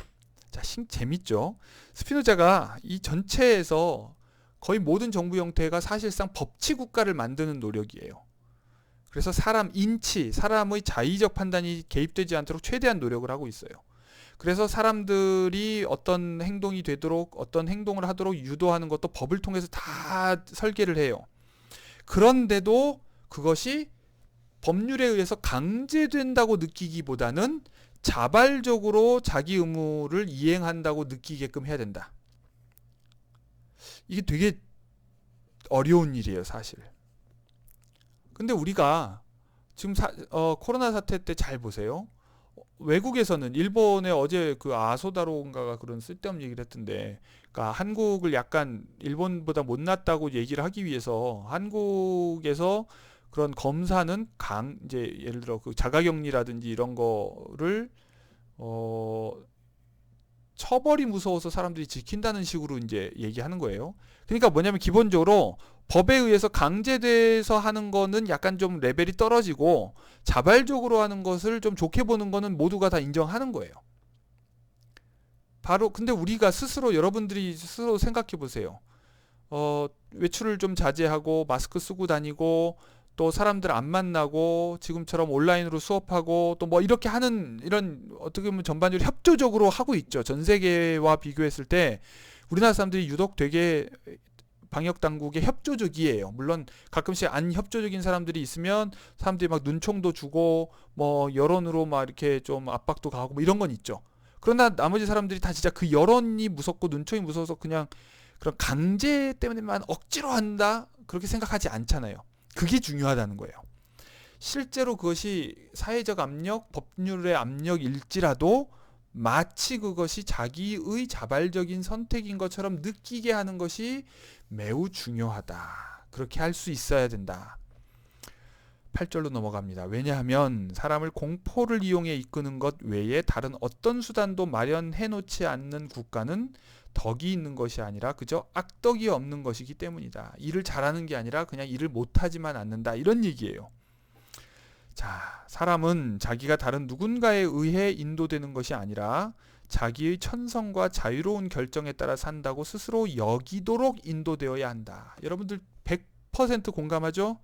자, 재밌죠? 스피노자가 이 전체에서 거의 모든 정부 형태가 사실상 법치 국가를 만드는 노력이에요. 그래서 사람의 자의적 판단이 개입되지 않도록 최대한 노력을 하고 있어요. 그래서 사람들이 어떤 행동이 되도록 어떤 행동을 하도록 유도하는 것도 법을 통해서 다 설계를 해요. 그런데도 그것이 법률에 의해서 강제된다고 느끼기보다는 자발적으로 자기 의무를 이행한다고 느끼게끔 해야 된다. 이게 되게 어려운 일이에요, 사실. 근데 우리가 지금 코로나 사태 때 잘 보세요. 외국에서는 일본에 어제 그 아소다로인가가 그런 쓸데없는 얘기를 했던데, 그러니까 한국을 약간 일본보다 못났다고 얘기를 하기 위해서 한국에서 그런 검사는 이제 예를 들어 그 자가격리라든지 이런 거를 어 처벌이 무서워서 사람들이 지킨다는 식으로 이제 얘기하는 거예요. 그러니까 뭐냐면 기본적으로 법에 의해서 강제돼서 하는 거는 약간 좀 레벨이 떨어지고 자발적으로 하는 것을 좀 좋게 보는 거는 모두가 다 인정하는 거예요. 바로 근데 우리가 스스로 여러분들이 스스로 생각해 보세요. 외출을 좀 자제하고 마스크 쓰고 다니고 또 사람들 안 만나고 지금처럼 온라인으로 수업하고 또 뭐 이렇게 하는 이런 어떻게 보면 전반적으로 협조적으로 하고 있죠. 전 세계와 비교했을 때 우리나라 사람들이 유독 되게 방역 당국에 협조적이에요. 물론 가끔씩 안 협조적인 사람들이 있으면 사람들이 막 눈총도 주고 뭐 여론으로 막 이렇게 좀 압박도 가하고 뭐 이런 건 있죠. 그러나 나머지 사람들이 다 진짜 그 여론이 무섭고 눈총이 무서워서 그냥 그런 강제 때문에만 억지로 한다 그렇게 생각하지 않잖아요. 그게 중요하다는 거예요. 실제로 그것이 사회적 압력, 법률의 압력일지라도 마치 그것이 자기의 자발적인 선택인 것처럼 느끼게 하는 것이 매우 중요하다. 그렇게 할 수 있어야 된다. 8절로 넘어갑니다. 왜냐하면 사람을 공포를 이용해 이끄는 것 외에 다른 어떤 수단도 마련해 놓지 않는 국가는 덕이 있는 것이 아니라 그저 악덕이 없는 것이기 때문이다. 일을 잘하는 게 아니라 그냥 일을 못하지만 않는다. 이런 얘기예요. 자, 사람은 자기가 다른 누군가에 의해 인도되는 것이 아니라 자기의 천성과 자유로운 결정에 따라 산다고 스스로 여기도록 인도되어야 한다. 여러분들 100% 공감하죠?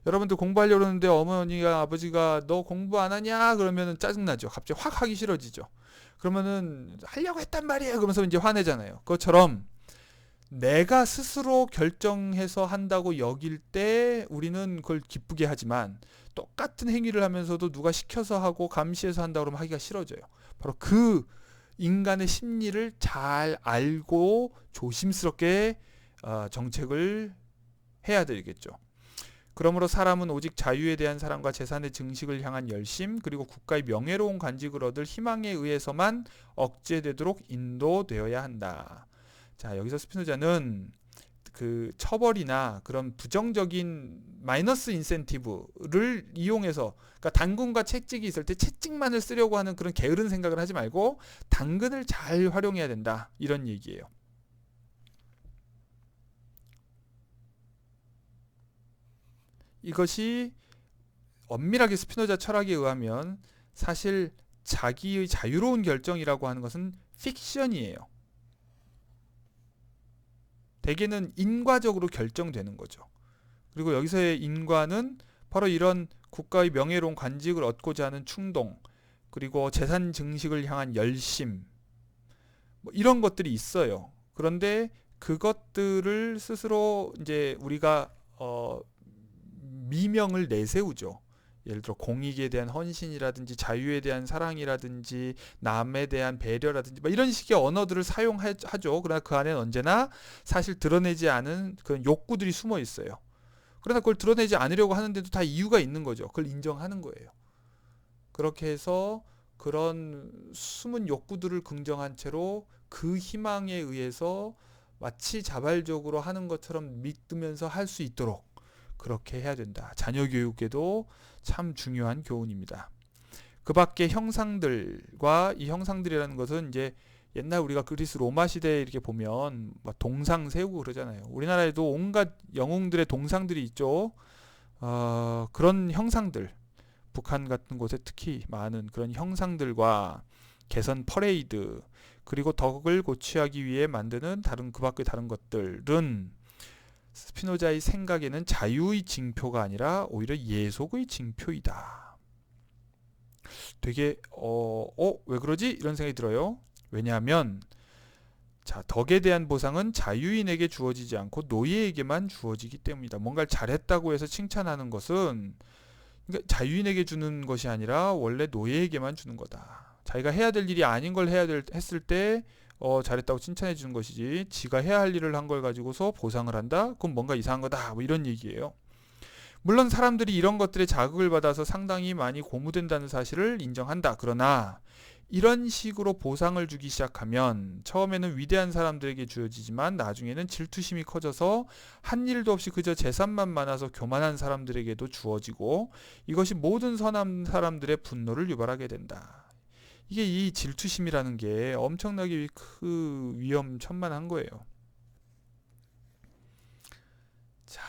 여러분들 공부하려고 그러는데 어머니가 아버지가 너 공부 안 하냐? 그러면 짜증나죠. 갑자기 확 하기 싫어지죠. 그러면은 하려고 했단 말이에요. 그러면서 이제 화내잖아요. 그것처럼 내가 스스로 결정해서 한다고 여길 때 우리는 그걸 기쁘게 하지만 똑같은 행위를 하면서도 누가 시켜서 하고 감시해서 한다 그러면 하기가 싫어져요. 바로 그 인간의 심리를 잘 알고 조심스럽게 정책을 해야 되겠죠. 그러므로 사람은 오직 자유에 대한 사랑과 재산의 증식을 향한 열심 그리고 국가의 명예로운 관직을 얻을 희망에 의해서만 억제되도록 인도되어야 한다. 자, 여기서 스피노자는 그 처벌이나 그런 부정적인 마이너스 인센티브를 이용해서 그러니까 당근과 채찍이 있을 때 채찍만을 쓰려고 하는 그런 게으른 생각을 하지 말고 당근을 잘 활용해야 된다. 이런 얘기예요. 이것이 엄밀하게 스피노자 철학에 의하면 사실 자기의 자유로운 결정이라고 하는 것은 픽션이에요. 대개는 인과적으로 결정되는 거죠. 그리고 여기서의 인과는 바로 이런 국가의 명예로운 관직을 얻고자 하는 충동, 그리고 재산 증식을 향한 열심, 뭐 이런 것들이 있어요. 그런데 그것들을 스스로 이제 우리가 미명을 내세우죠. 예를 들어 공익에 대한 헌신이라든지 자유에 대한 사랑이라든지 남에 대한 배려라든지 뭐 이런 식의 언어들을 사용하죠. 그러나 그 안에는 언제나 사실 드러내지 않은 그런 욕구들이 숨어 있어요. 그러나 그걸 드러내지 않으려고 하는데도 다 이유가 있는 거죠. 그걸 인정하는 거예요. 그렇게 해서 그런 숨은 욕구들을 긍정한 채로 그 희망에 의해서 마치 자발적으로 하는 것처럼 믿으면서 할 수 있도록 그렇게 해야 된다. 자녀 교육에도 참 중요한 교훈입니다. 그 밖에 형상들과 이 형상들이라는 것은 이제 옛날 우리가 그리스 로마 시대에 이렇게 보면 막 동상 세우고 그러잖아요. 우리나라에도 온갖 영웅들의 동상들이 있죠. 그런 형상들, 북한 같은 곳에 특히 많은 그런 형상들과 개선 퍼레이드, 그리고 덕을 고취하기 위해 만드는 그 밖의 다른 것들은 스피노자의 생각에는 자유의 징표가 아니라 오히려 예속의 징표이다. 되게 왜 그러지? 이런 생각이 들어요. 왜냐하면 자, 덕에 대한 보상은 자유인에게 주어지지 않고 노예에게만 주어지기 때문이다. 뭔가를 잘했다고 해서 칭찬하는 것은 그러니까 자유인에게 주는 것이 아니라 원래 노예에게만 주는 거다. 자기가 해야 될 일이 아닌 걸 했을 때 잘했다고 칭찬해 주는 것이지, 지가 해야 할 일을 한 걸 가지고서 보상을 한다? 그럼 뭔가 이상한 거다. 뭐 이런 얘기예요. 물론 사람들이 이런 것들에 자극을 받아서 상당히 많이 고무된다는 사실을 인정한다. 그러나 이런 식으로 보상을 주기 시작하면 처음에는 위대한 사람들에게 주어지지만 나중에는 질투심이 커져서 한 일도 없이 그저 재산만 많아서 교만한 사람들에게도 주어지고, 이것이 모든 선한 사람들의 분노를 유발하게 된다. 이게 이 질투심이라는 게 엄청나게 위험천만한 거예요. 자,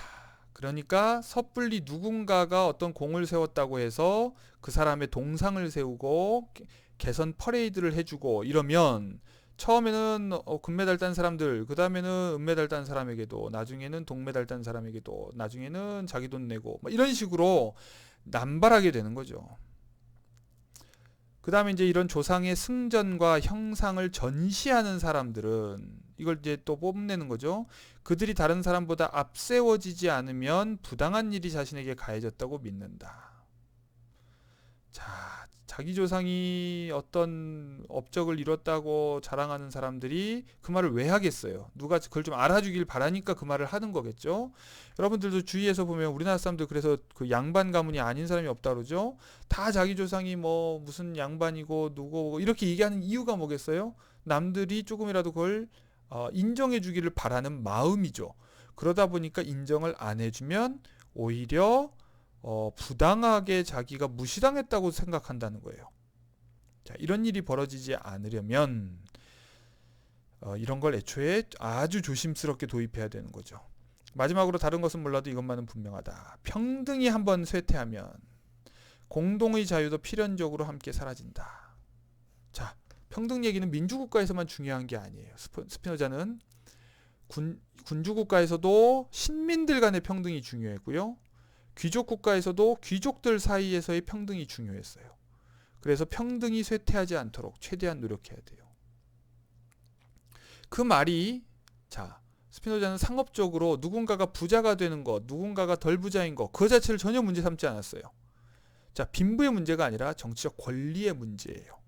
그러니까 섣불리 누군가가 어떤 공을 세웠다고 해서 그 사람의 동상을 세우고 개선 퍼레이드를 해주고 이러면 처음에는 금메달 딴 사람들, 그 다음에는 은메달 딴 사람에게도, 나중에는 동메달 딴 사람에게도, 나중에는 자기 돈 내고 이런 식으로 남발하게 되는 거죠. 그 다음에 이제 이런 조상의 승전과 형상을 전시하는 사람들은 이걸 이제 또 뽐내는 거죠. 그들이 다른 사람보다 앞세워지지 않으면 부당한 일이 자신에게 가해졌다고 믿는다. 자, 자기 조상이 어떤 업적을 이뤘다고 자랑하는 사람들이 그 말을 왜 하겠어요? 누가 그걸 좀 알아주길 바라니까 그 말을 하는 거겠죠. 여러분들도 주위에서 보면 우리나라 사람들 그래서 그 양반 가문이 아닌 사람이 없다 그러죠. 다 자기 조상이 뭐 무슨 양반이고 누구 이렇게 얘기하는 이유가 뭐겠어요? 남들이 조금이라도 그걸 인정해 주기를 바라는 마음이죠. 그러다 보니까 인정을 안 해주면 오히려 부당하게 자기가 무시당했다고 생각한다는 거예요. 자, 이런 일이 벌어지지 않으려면 이런 걸 애초에 아주 조심스럽게 도입해야 되는 거죠. 마지막으로 다른 것은 몰라도 이것만은 분명하다. 평등이 한번 쇠퇴하면 공동의 자유도 필연적으로 함께 사라진다. 자, 평등 얘기는 민주국가에서만 중요한 게 아니에요. 스피노자는 군주국가에서도 신민들 간의 평등이 중요했고요. 귀족 국가에서도 귀족들 사이에서의 평등이 중요했어요. 그래서 평등이 쇠퇴하지 않도록 최대한 노력해야 돼요. 그 말이, 자, 스피노자는 상업적으로 누군가가 부자가 되는 것, 누군가가 덜 부자인 것, 그 자체를 전혀 문제 삼지 않았어요. 자, 빈부의 문제가 아니라 정치적 권리의 문제예요.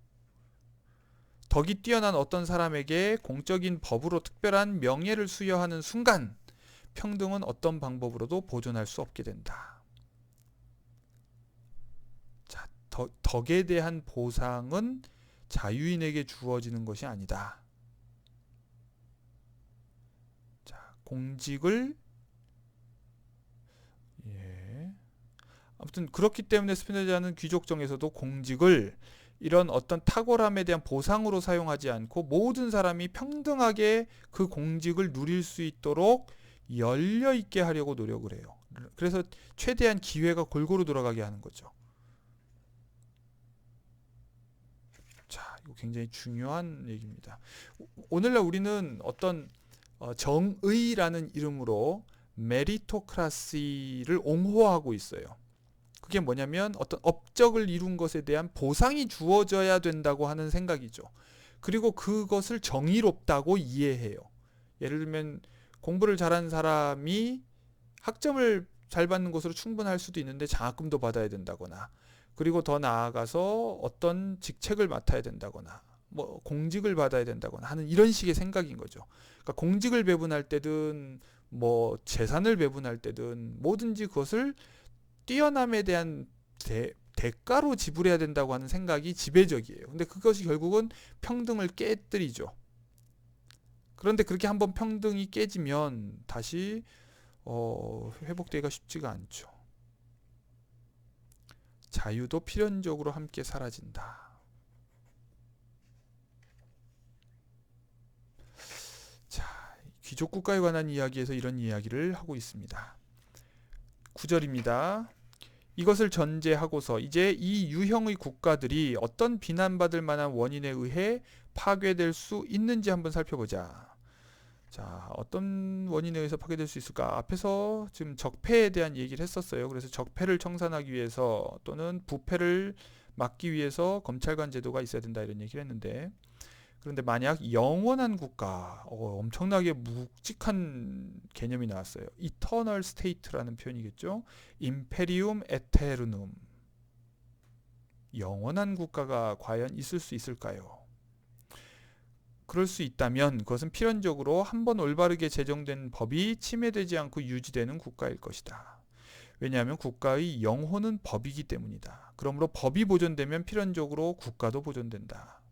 덕이 뛰어난 어떤 사람에게 공적인 법으로 특별한 명예를 수여하는 순간 평등은 어떤 방법으로도 보존할 수 없게 된다. 자, 덕에 대한 보상은 자유인에게 주어지는 것이 아니다. 자, 공직을 아무튼 그렇기 때문에 스피노자는 귀족정에서도 공직을 이런 어떤 탁월함에 대한 보상으로 사용하지 않고 모든 사람이 평등하게 그 공직을 누릴 수 있도록 열려 있게 하려고 노력을 해요. 그래서 최대한 기회가 골고루 돌아가게 하는 거죠. 자, 이거 굉장히 중요한 얘기입니다. 오늘날 우리는 어떤 정의라는 이름으로 메리토크라시를 옹호하고 있어요. 그게 뭐냐면 어떤 업적을 이룬 것에 대한 보상이 주어져야 된다고 하는 생각이죠. 그리고 그것을 정의롭다고 이해해요. 예를 들면 공부를 잘한 사람이 학점을 잘 받는 것으로 충분할 수도 있는데 장학금도 받아야 된다거나, 그리고 더 나아가서 어떤 직책을 맡아야 된다거나 뭐 공직을 받아야 된다거나 하는 이런 식의 생각인 거죠. 그러니까 공직을 배분할 때든 뭐 재산을 배분할 때든 뭐든지 그것을 뛰어남에 대한 대가로 지불해야 된다고 하는 생각이 지배적이에요. 근데 그것이 결국은 평등을 깨뜨리죠. 그런데 그렇게 한번 평등이 깨지면 다시 회복되기가 쉽지가 않죠. 자유도 필연적으로 함께 사라진다. 자, 귀족국가에 관한 이야기에서 이런 이야기를 하고 있습니다. 9절입니다. 이것을 전제하고서 이제 이 유형의 국가들이 어떤 비난받을 만한 원인에 의해 파괴될 수 있는지 한번 살펴보자. 자, 어떤 원인에 의해서 파괴될 수 있을까? 앞에서 지금 적폐에 대한 얘기를 했었어요. 그래서 적폐를 청산하기 위해서 또는 부패를 막기 위해서 검찰관 제도가 있어야 된다 이런 얘기를 했는데, 그런데 만약 영원한 국가, 엄청나게 묵직한 개념이 나왔어요. Eternal State라는 표현이겠죠. Imperium Aeternum. 영원한 국가가 과연 있을 수 있을까요? 그럴 수 있다면 그것은 필연적으로 한번 올바르게 제정된 법이 침해되지 않고 유지되는 국가일 것이다. 왜냐하면 국가의 영혼은 법이기 때문이다. 그러므로 법이 보존되면 필연적으로 국가도 보존된다.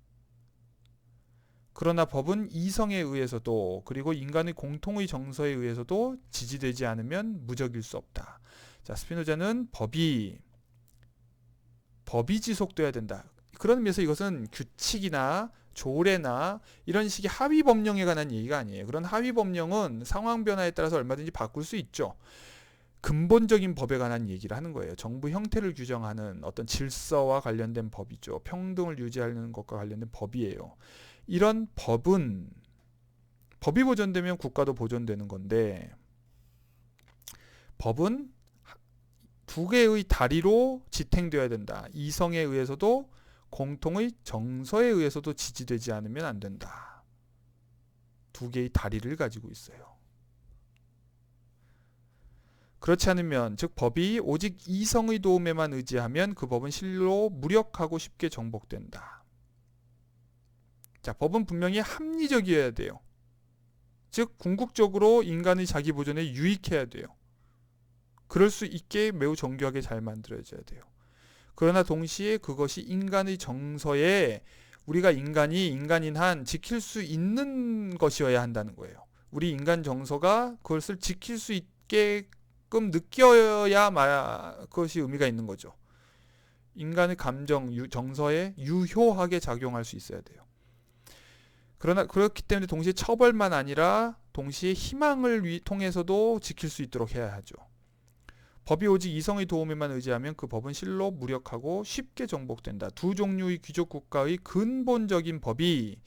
그러나 법은 이성에 의해서도 그리고 인간의 공통의 정서에 의해서도 지지되지 않으면 무적일 수 없다. 자, 스피노자는 법이 지속돼야 된다. 그런 의미에서 이것은 규칙이나 조례나 이런 식의 하위 법령에 관한 얘기가 아니에요. 그런 하위 법령은 상황 변화에 따라서 얼마든지 바꿀 수 있죠. 근본적인 법에 관한 얘기를 하는 거예요. 정부 형태를 규정하는 어떤 질서와 관련된 법이죠. 평등을 유지하는 것과 관련된 법이에요. 이런 법이 보존되면 국가도 보존되는 건데, 법은 두 개의 다리로 지탱되어야 된다. 이성에 의해서도 공통의 정서에 의해서도 지지되지 않으면 안 된다. 두 개의 다리를 가지고 있어요. 그렇지 않으면, 즉 법이 오직 이성의 도움에만 의지하면 그 법은 실로 무력하고 쉽게 정복된다. 자, 법은 분명히 합리적이어야 돼요. 즉 궁극적으로 인간의 자기 보존에 유익해야 돼요. 그럴 수 있게 매우 정교하게 잘 만들어져야 돼요. 그러나 동시에 그것이 인간의 정서에 우리가 인간인 한 지킬 수 있는 것이어야 한다는 거예요. 우리 인간 정서가 그것을 지킬 수 있게끔 느껴야 그것이 의미가 있는 거죠. 인간의 감정, 정서에 유효하게 작용할 수 있어야 돼요. 그러나 그렇기 때문에 동시에 처벌만 아니라 동시에 희망을 통해서도 지킬 수 있도록 해야 하죠. 법이 오직 이성의 도움에만 의지하면 그 법은 실로 무력하고 쉽게 정복된다. 두 종류의 귀족 국가의 근본적인 법이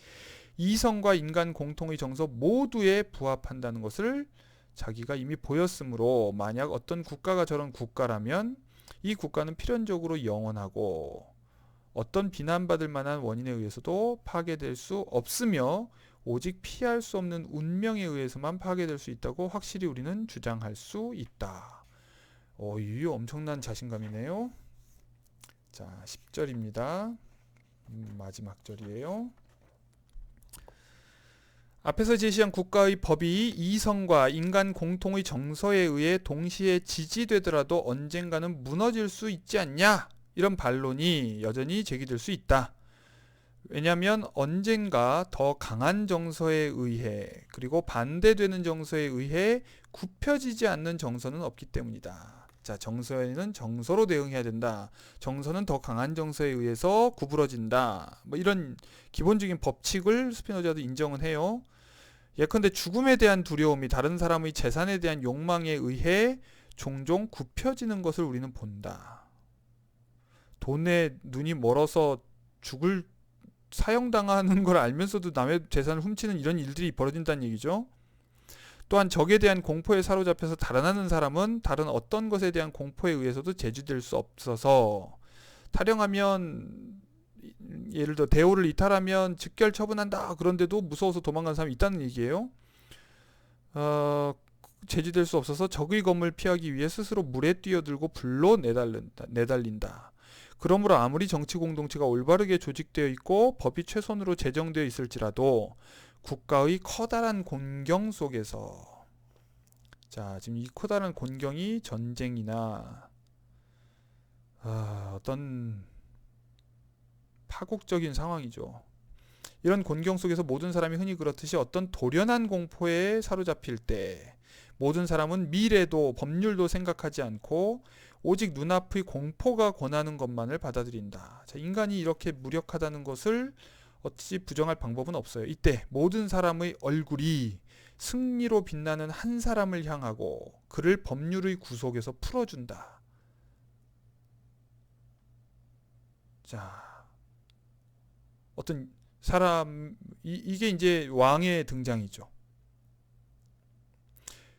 이성과 인간 공통의 정서 모두에 부합한다는 것을 자기가 이미 보였으므로, 만약 어떤 국가가 저런 국가라면 이 국가는 필연적으로 영원하고 어떤 비난받을 만한 원인에 의해서도 파괴될 수 없으며 오직 피할 수 없는 운명에 의해서만 파괴될 수 있다고 확실히 우리는 주장할 수 있다. 이 엄청난 자신감이네요. 자, 10절입니다. 마지막 절이에요. 앞에서 제시한 국가의 법이 이성과 인간 공통의 정서에 의해 동시에 지지되더라도 언젠가는 무너질 수 있지 않냐? 이런 반론이 여전히 제기될 수 있다. 왜냐하면 언젠가 더 강한 정서에 의해 그리고 반대되는 정서에 의해 굽혀지지 않는 정서는 없기 때문이다. 자, 정서에는 정서로 대응해야 된다. 정서는 더 강한 정서에 의해서 구부러진다. 뭐 이런 기본적인 법칙을 스피노자도 인정은 해요. 예컨대 죽음에 대한 두려움이 다른 사람의 재산에 대한 욕망에 의해 종종 굽혀지는 것을 우리는 본다. 돈에 눈이 멀어서 사형당하는 걸 알면서도 남의 재산을 훔치는 이런 일들이 벌어진다는 얘기죠. 또한 적에 대한 공포에 사로잡혀서 달아나는 사람은 다른 어떤 것에 대한 공포에 의해서도 제지될 수 없어서, 타령하면, 예를 들어 대오를 이탈하면 즉결 처분한다, 그런데도 무서워서 도망가는 사람이 있다는 얘기예요. 제지될 수 없어서 적의 검을 피하기 위해 스스로 물에 뛰어들고 불로 내달린다. 그러므로 아무리 정치 공동체가 올바르게 조직되어 있고 법이 최선으로 제정되어 있을지라도 국가의 커다란 곤경 속에서, 자, 지금 이 커다란 곤경이 전쟁이나 어떤 파국적인 상황이죠. 이런 곤경 속에서 모든 사람이 흔히 그렇듯이 어떤 돌연한 공포에 사로잡힐 때 모든 사람은 미래도 법률도 생각하지 않고 오직 눈앞의 공포가 권하는 것만을 받아들인다. 자, 인간이 이렇게 무력하다는 것을 어찌 부정할 방법은 없어요. 이때 모든 사람의 얼굴이 승리로 빛나는 한 사람을 향하고 그를 법률의 구속에서 풀어준다. 자, 어떤 사람, 이게 이제 왕의 등장이죠.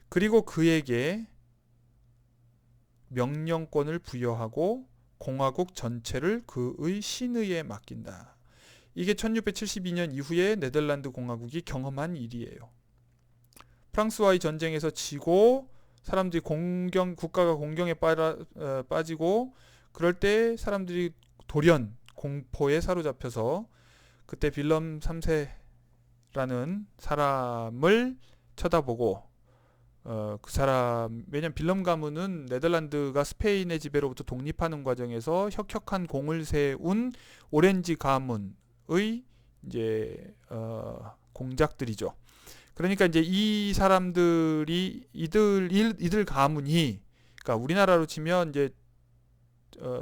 그리고 그에게 명령권을 부여하고 공화국 전체를 그의 신의에 맡긴다. 이게 1672년 이후에 네덜란드 공화국이 경험한 일이에요. 프랑스와의 전쟁에서 지고 사람들이 국가가 공경에 빠지고 그럴 때 사람들이 돌연 공포에 사로잡혀서 그때 빌럼 3세라는 사람을 쳐다보고 그 사람, 왜냐면 빌럼 가문은 네덜란드가 스페인의 지배로부터 독립하는 과정에서 혁혁한 공을 세운 오렌지 가문의 이제 공작들이죠. 그러니까 이제 이 사람들이 이들 가문이, 그러니까 우리나라로 치면 이제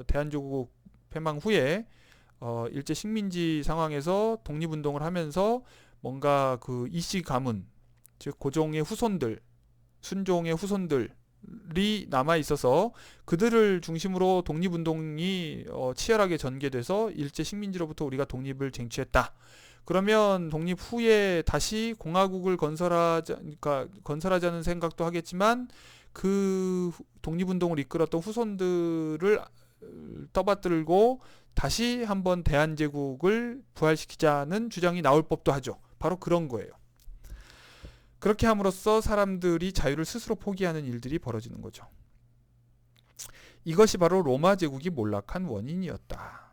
대한민국 폐망 후에 일제 식민지 상황에서 독립운동을 하면서 뭔가 그 이씨 가문, 즉 고종의 후손들, 순종의 후손들이 남아 있어서 그들을 중심으로 독립운동이 치열하게 전개돼서 일제 식민지로부터 우리가 독립을 쟁취했다. 그러면 독립 후에 다시 공화국을 건설하자는 생각도 하겠지만 그 독립운동을 이끌었던 후손들을 떠받들고 다시 한번 대한제국을 부활시키자는 주장이 나올 법도 하죠. 바로 그런 거예요. 그렇게 함으로써 사람들이 자유를 스스로 포기하는 일들이 벌어지는 거죠. 이것이 바로 로마 제국이 몰락한 원인이었다.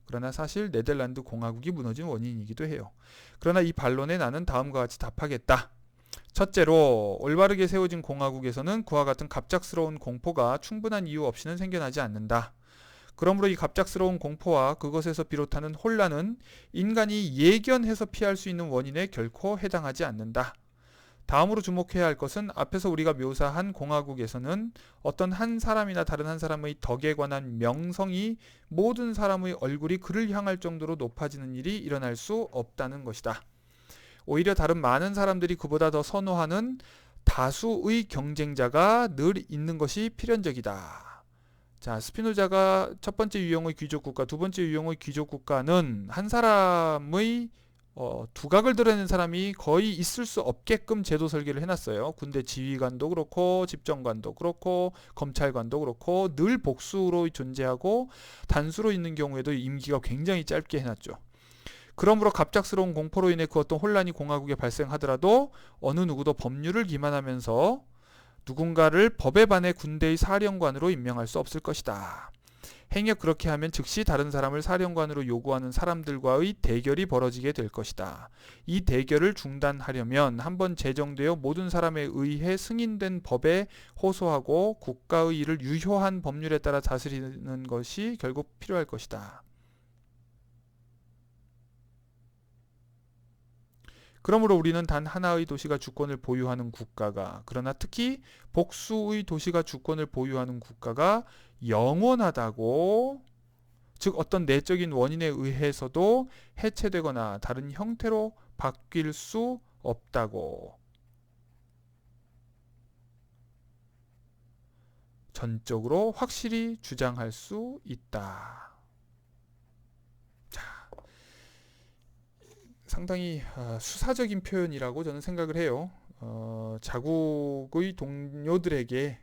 그러나 사실 네덜란드 공화국이 무너진 원인이기도 해요. 그러나 이 반론에 나는 다음과 같이 답하겠다. 첫째로, 올바르게 세워진 공화국에서는 그와 같은 갑작스러운 공포가 충분한 이유 없이는 생겨나지 않는다. 그러므로 이 갑작스러운 공포와 그것에서 비롯하는 혼란은 인간이 예견해서 피할 수 있는 원인에 결코 해당하지 않는다. 다음으로 주목해야 할 것은 앞에서 우리가 묘사한 공화국에서는 어떤 한 사람이나 다른 한 사람의 덕에 관한 명성이 모든 사람의 얼굴이 그를 향할 정도로 높아지는 일이 일어날 수 없다는 것이다. 오히려 다른 많은 사람들이 그보다 더 선호하는 다수의 경쟁자가 늘 있는 것이 필연적이다. 자, 스피노자가 첫 번째 유형의 귀족국가, 두 번째 유형의 귀족국가는 한 사람의 두각을 드러내는 사람이 거의 있을 수 없게끔 제도 설계를 해놨어요. 군대 지휘관도 그렇고 집정관도 그렇고 검찰관도 그렇고 늘 복수로 존재하고 단수로 있는 경우에도 임기가 굉장히 짧게 해놨죠. 그러므로 갑작스러운 공포로 인해 그 어떤 혼란이 공화국에 발생하더라도 어느 누구도 법률을 기만하면서 누군가를 법에 반해 군대의 사령관으로 임명할 수 없을 것이다. 행여 그렇게 하면 즉시 다른 사람을 사령관으로 요구하는 사람들과의 대결이 벌어지게 될 것이다. 이 대결을 중단하려면 한번 제정되어 모든 사람에 의해 승인된 법에 호소하고 국가의 일을 유효한 법률에 따라 다스리는 것이 결국 필요할 것이다. 그러므로 우리는 단 하나의 도시가 주권을 보유하는 국가가, 그러나 특히 복수의 도시가 주권을 보유하는 국가가 영원하다고, 즉 어떤 내적인 원인에 의해서도 해체되거나 다른 형태로 바뀔 수 없다고 전적으로 확실히 주장할 수 있다. 상당히 수사적인 표현이라고 저는 생각을 해요. 자국의 동료들에게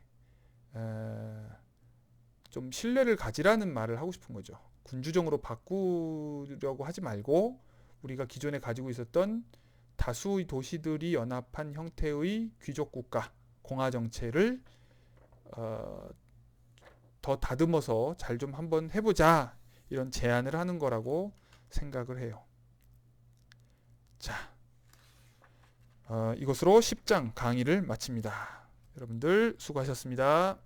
좀 신뢰를 가지라는 말을 하고 싶은 거죠. 군주정으로 바꾸려고 하지 말고 우리가 기존에 가지고 있었던 다수의 도시들이 연합한 형태의 귀족국가, 공화정체를 더 다듬어서 잘 좀 한번 해보자, 이런 제안을 하는 거라고 생각을 해요. 자, 이것으로 10장 강의를 마칩니다. 여러분들 수고하셨습니다.